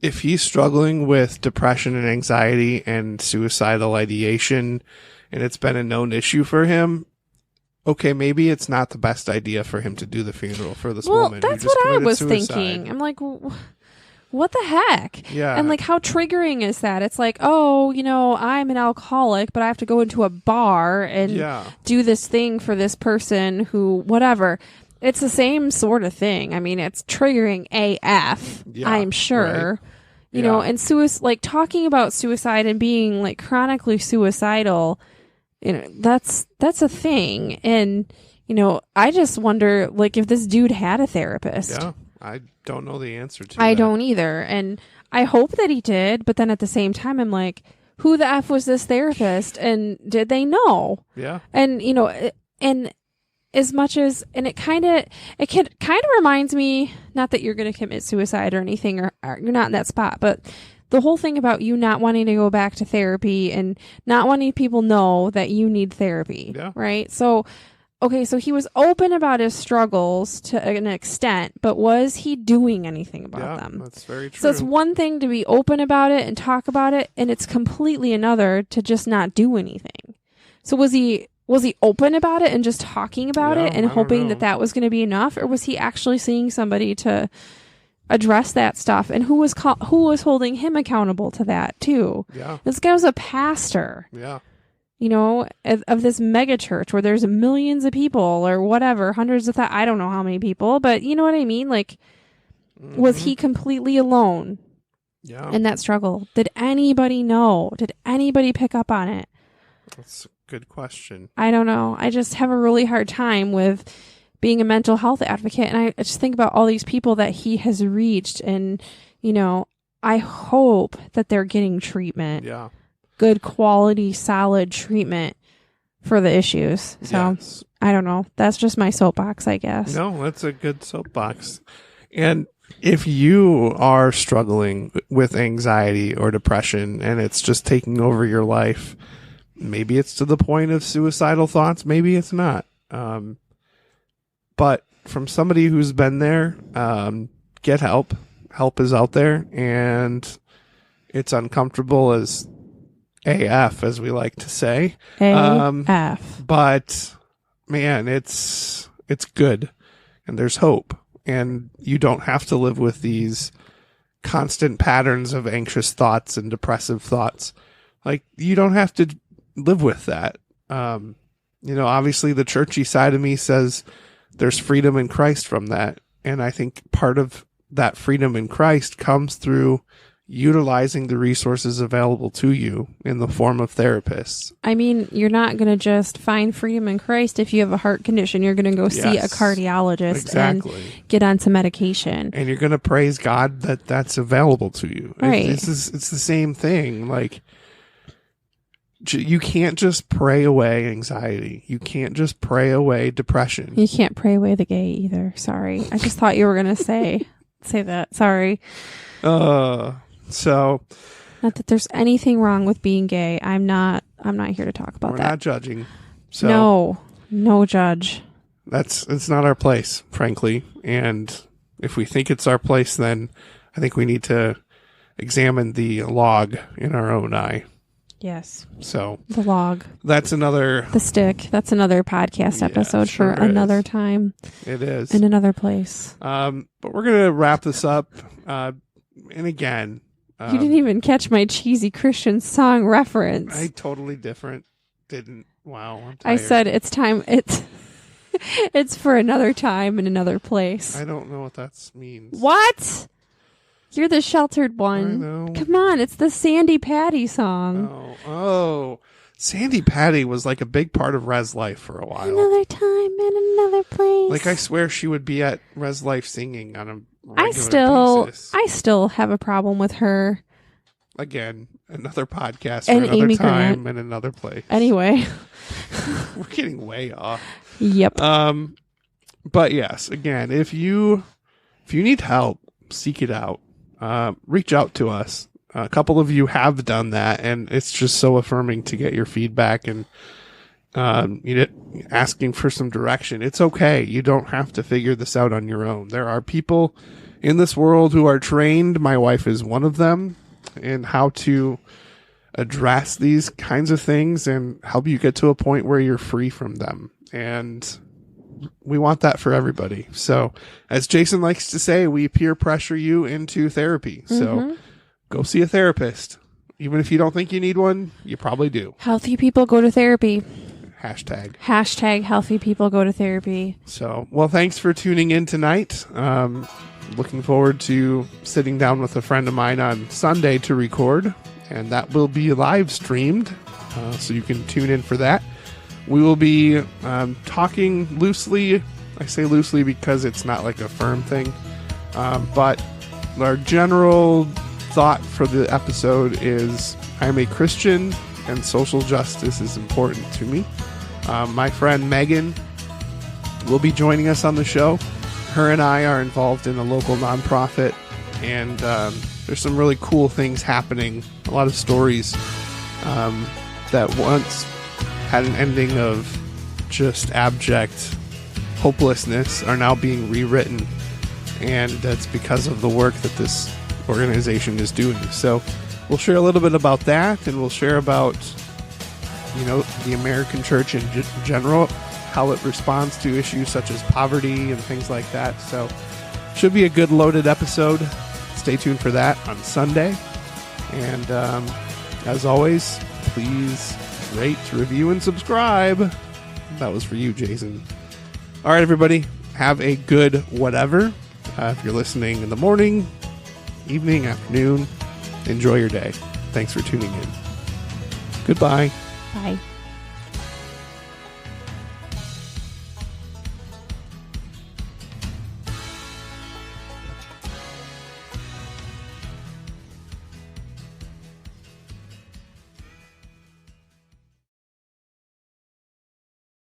Speaker 1: if he's struggling with depression and anxiety and suicidal ideation and it's been a known issue for him, okay, maybe it's not the best idea for him to do the funeral for this woman.
Speaker 2: Well, that's what I was thinking. I'm what the heck?
Speaker 1: Yeah.
Speaker 2: And how triggering is that? It's I'm an alcoholic, but I have to go into a bar and do this thing for this person who, whatever. It's the same sort of thing. I mean, it's triggering AF, I'm sure. Right. And talking about suicide and being chronically suicidal, that's a thing. And, I just wonder if this dude had a therapist.
Speaker 1: Yeah. I don't know the answer to
Speaker 2: I don't either. And I hope that he did. But then at the same time, I'm who the F was this therapist? And did they know?
Speaker 1: Yeah.
Speaker 2: And, and as much as, and it kind of reminds me, not that you're going to commit suicide or anything, or you're not in that spot, but the whole thing about you not wanting to go back to therapy and not wanting people know that you need therapy.
Speaker 1: Yeah.
Speaker 2: Right. So, okay. So he was open about his struggles to an extent, but was he doing anything about them?
Speaker 1: That's very true.
Speaker 2: So it's one thing to be open about it and talk about it, and it's completely another to just not do anything. So was he open about it and just talking about it and hoping that was going to be enough? Or was he actually seeing somebody to address that stuff? And who was holding him accountable to that too?
Speaker 1: Yeah.
Speaker 2: This guy was a pastor.
Speaker 1: Yeah.
Speaker 2: Of this mega church where there's millions of people or whatever, hundreds of I don't know how many people, but you know what I mean? Was he completely alone?
Speaker 1: Yeah.
Speaker 2: In that struggle? Did anybody know? Did anybody pick up on it?
Speaker 1: That's good question.
Speaker 2: I don't know. I just have a really hard time with being a mental health advocate. And I just think about all these people that he has reached. And, I hope that they're getting treatment.
Speaker 1: Yeah.
Speaker 2: Good quality, solid treatment. for the issues. So
Speaker 1: yes.
Speaker 2: I don't know. That's just my soapbox, I guess.
Speaker 1: No, that's a good soapbox. And if you are struggling with anxiety or depression and it's just taking over your life, maybe it's to the point of suicidal thoughts, maybe it's not. But from somebody who's been there, get help. Help is out there, and it's uncomfortable as AF, as we like to say.
Speaker 2: AF.
Speaker 1: But man, it's good, and there's hope, and you don't have to live with these constant patterns of anxious thoughts and depressive thoughts. Like, you don't have to live with that. Obviously the churchy side of me says there's freedom in Christ from that. And I think part of that freedom in Christ comes through utilizing the resources available to you in the form of therapists.
Speaker 2: I mean, you're not going to just find freedom in Christ if you have a heart condition. You're going to go see a cardiologist and get on some medication.
Speaker 1: And you're going to praise God that that's available to you.
Speaker 2: Right.
Speaker 1: It's the same thing. Like, you can't just pray away anxiety. You can't just pray away depression.
Speaker 2: You can't pray away the gay either. Sorry. I just thought you were going to say that. Sorry.
Speaker 1: So
Speaker 2: not that there's anything wrong with being gay. I'm not here to talk about that.
Speaker 1: We're not judging. So
Speaker 2: no judge.
Speaker 1: It's not our place, frankly. And if we think it's our place, then I think we need to examine the log in our own eye.
Speaker 2: Yes.
Speaker 1: So
Speaker 2: the log.
Speaker 1: That's another.
Speaker 2: The stick. That's another podcast episode for another time.
Speaker 1: It is.
Speaker 2: In another place.
Speaker 1: But we're going to wrap this up. And again.
Speaker 2: You didn't even catch my cheesy Christian song reference.
Speaker 1: I totally didn't. Wow. I'm tired.
Speaker 2: I said it's time. It's for another time in another place.
Speaker 1: I don't know what that means.
Speaker 2: What? You're the sheltered one.
Speaker 1: I know.
Speaker 2: Come on, it's the Sandy Patty song.
Speaker 1: Oh. Sandy Patty was like a big part of Res Life for a while.
Speaker 2: Another time in another place.
Speaker 1: Like, I swear she would be at Res Life singing on a regular basis.
Speaker 2: I still have a problem with her.
Speaker 1: Again, another podcast
Speaker 2: and
Speaker 1: for another
Speaker 2: Amy
Speaker 1: time
Speaker 2: Grant.
Speaker 1: in another place.
Speaker 2: Anyway.
Speaker 1: We're getting way off.
Speaker 2: Yep.
Speaker 1: But yes, again, if you need help, seek it out. Reach out to us. A couple of you have done that, and it's just so affirming to get your feedback and asking for some direction. It's okay. You don't have to figure this out on your own. There are people in this world who are trained. My wife is one of them in how to address these kinds of things and help you get to a point where you're free from them. And we want that for everybody. So, as Jason likes to say, we peer pressure you into therapy. So go see a therapist. Even if you don't think you need one, you probably do.
Speaker 2: Healthy people go to therapy.
Speaker 1: Hashtag
Speaker 2: healthy people go to therapy.
Speaker 1: So, well, thanks for tuning in tonight. Looking forward to sitting down with a friend of mine on Sunday to record, and that will be live streamed. So you can tune in for that. We will be talking loosely. I say loosely because it's not like a firm thing. But our general thought for the episode is I'm a Christian and social justice is important to me. My friend Megan will be joining us on the show. Her and I are involved in a local nonprofit, and there's some really cool things happening. A lot of stories that once had an ending of just abject hopelessness are now being rewritten, and that's because of the work that this organization is doing. So we'll share a little bit about that, and we'll share about the American church in general, how it responds to issues such as poverty and things like that. So should be a good loaded episode. Stay tuned for that on Sunday. And as always, please rate, review, and subscribe. That was for you, Jason. All right, everybody. Have a good whatever. If you're listening in the morning, evening, afternoon, enjoy your day. Thanks for tuning in. Goodbye.
Speaker 2: Bye.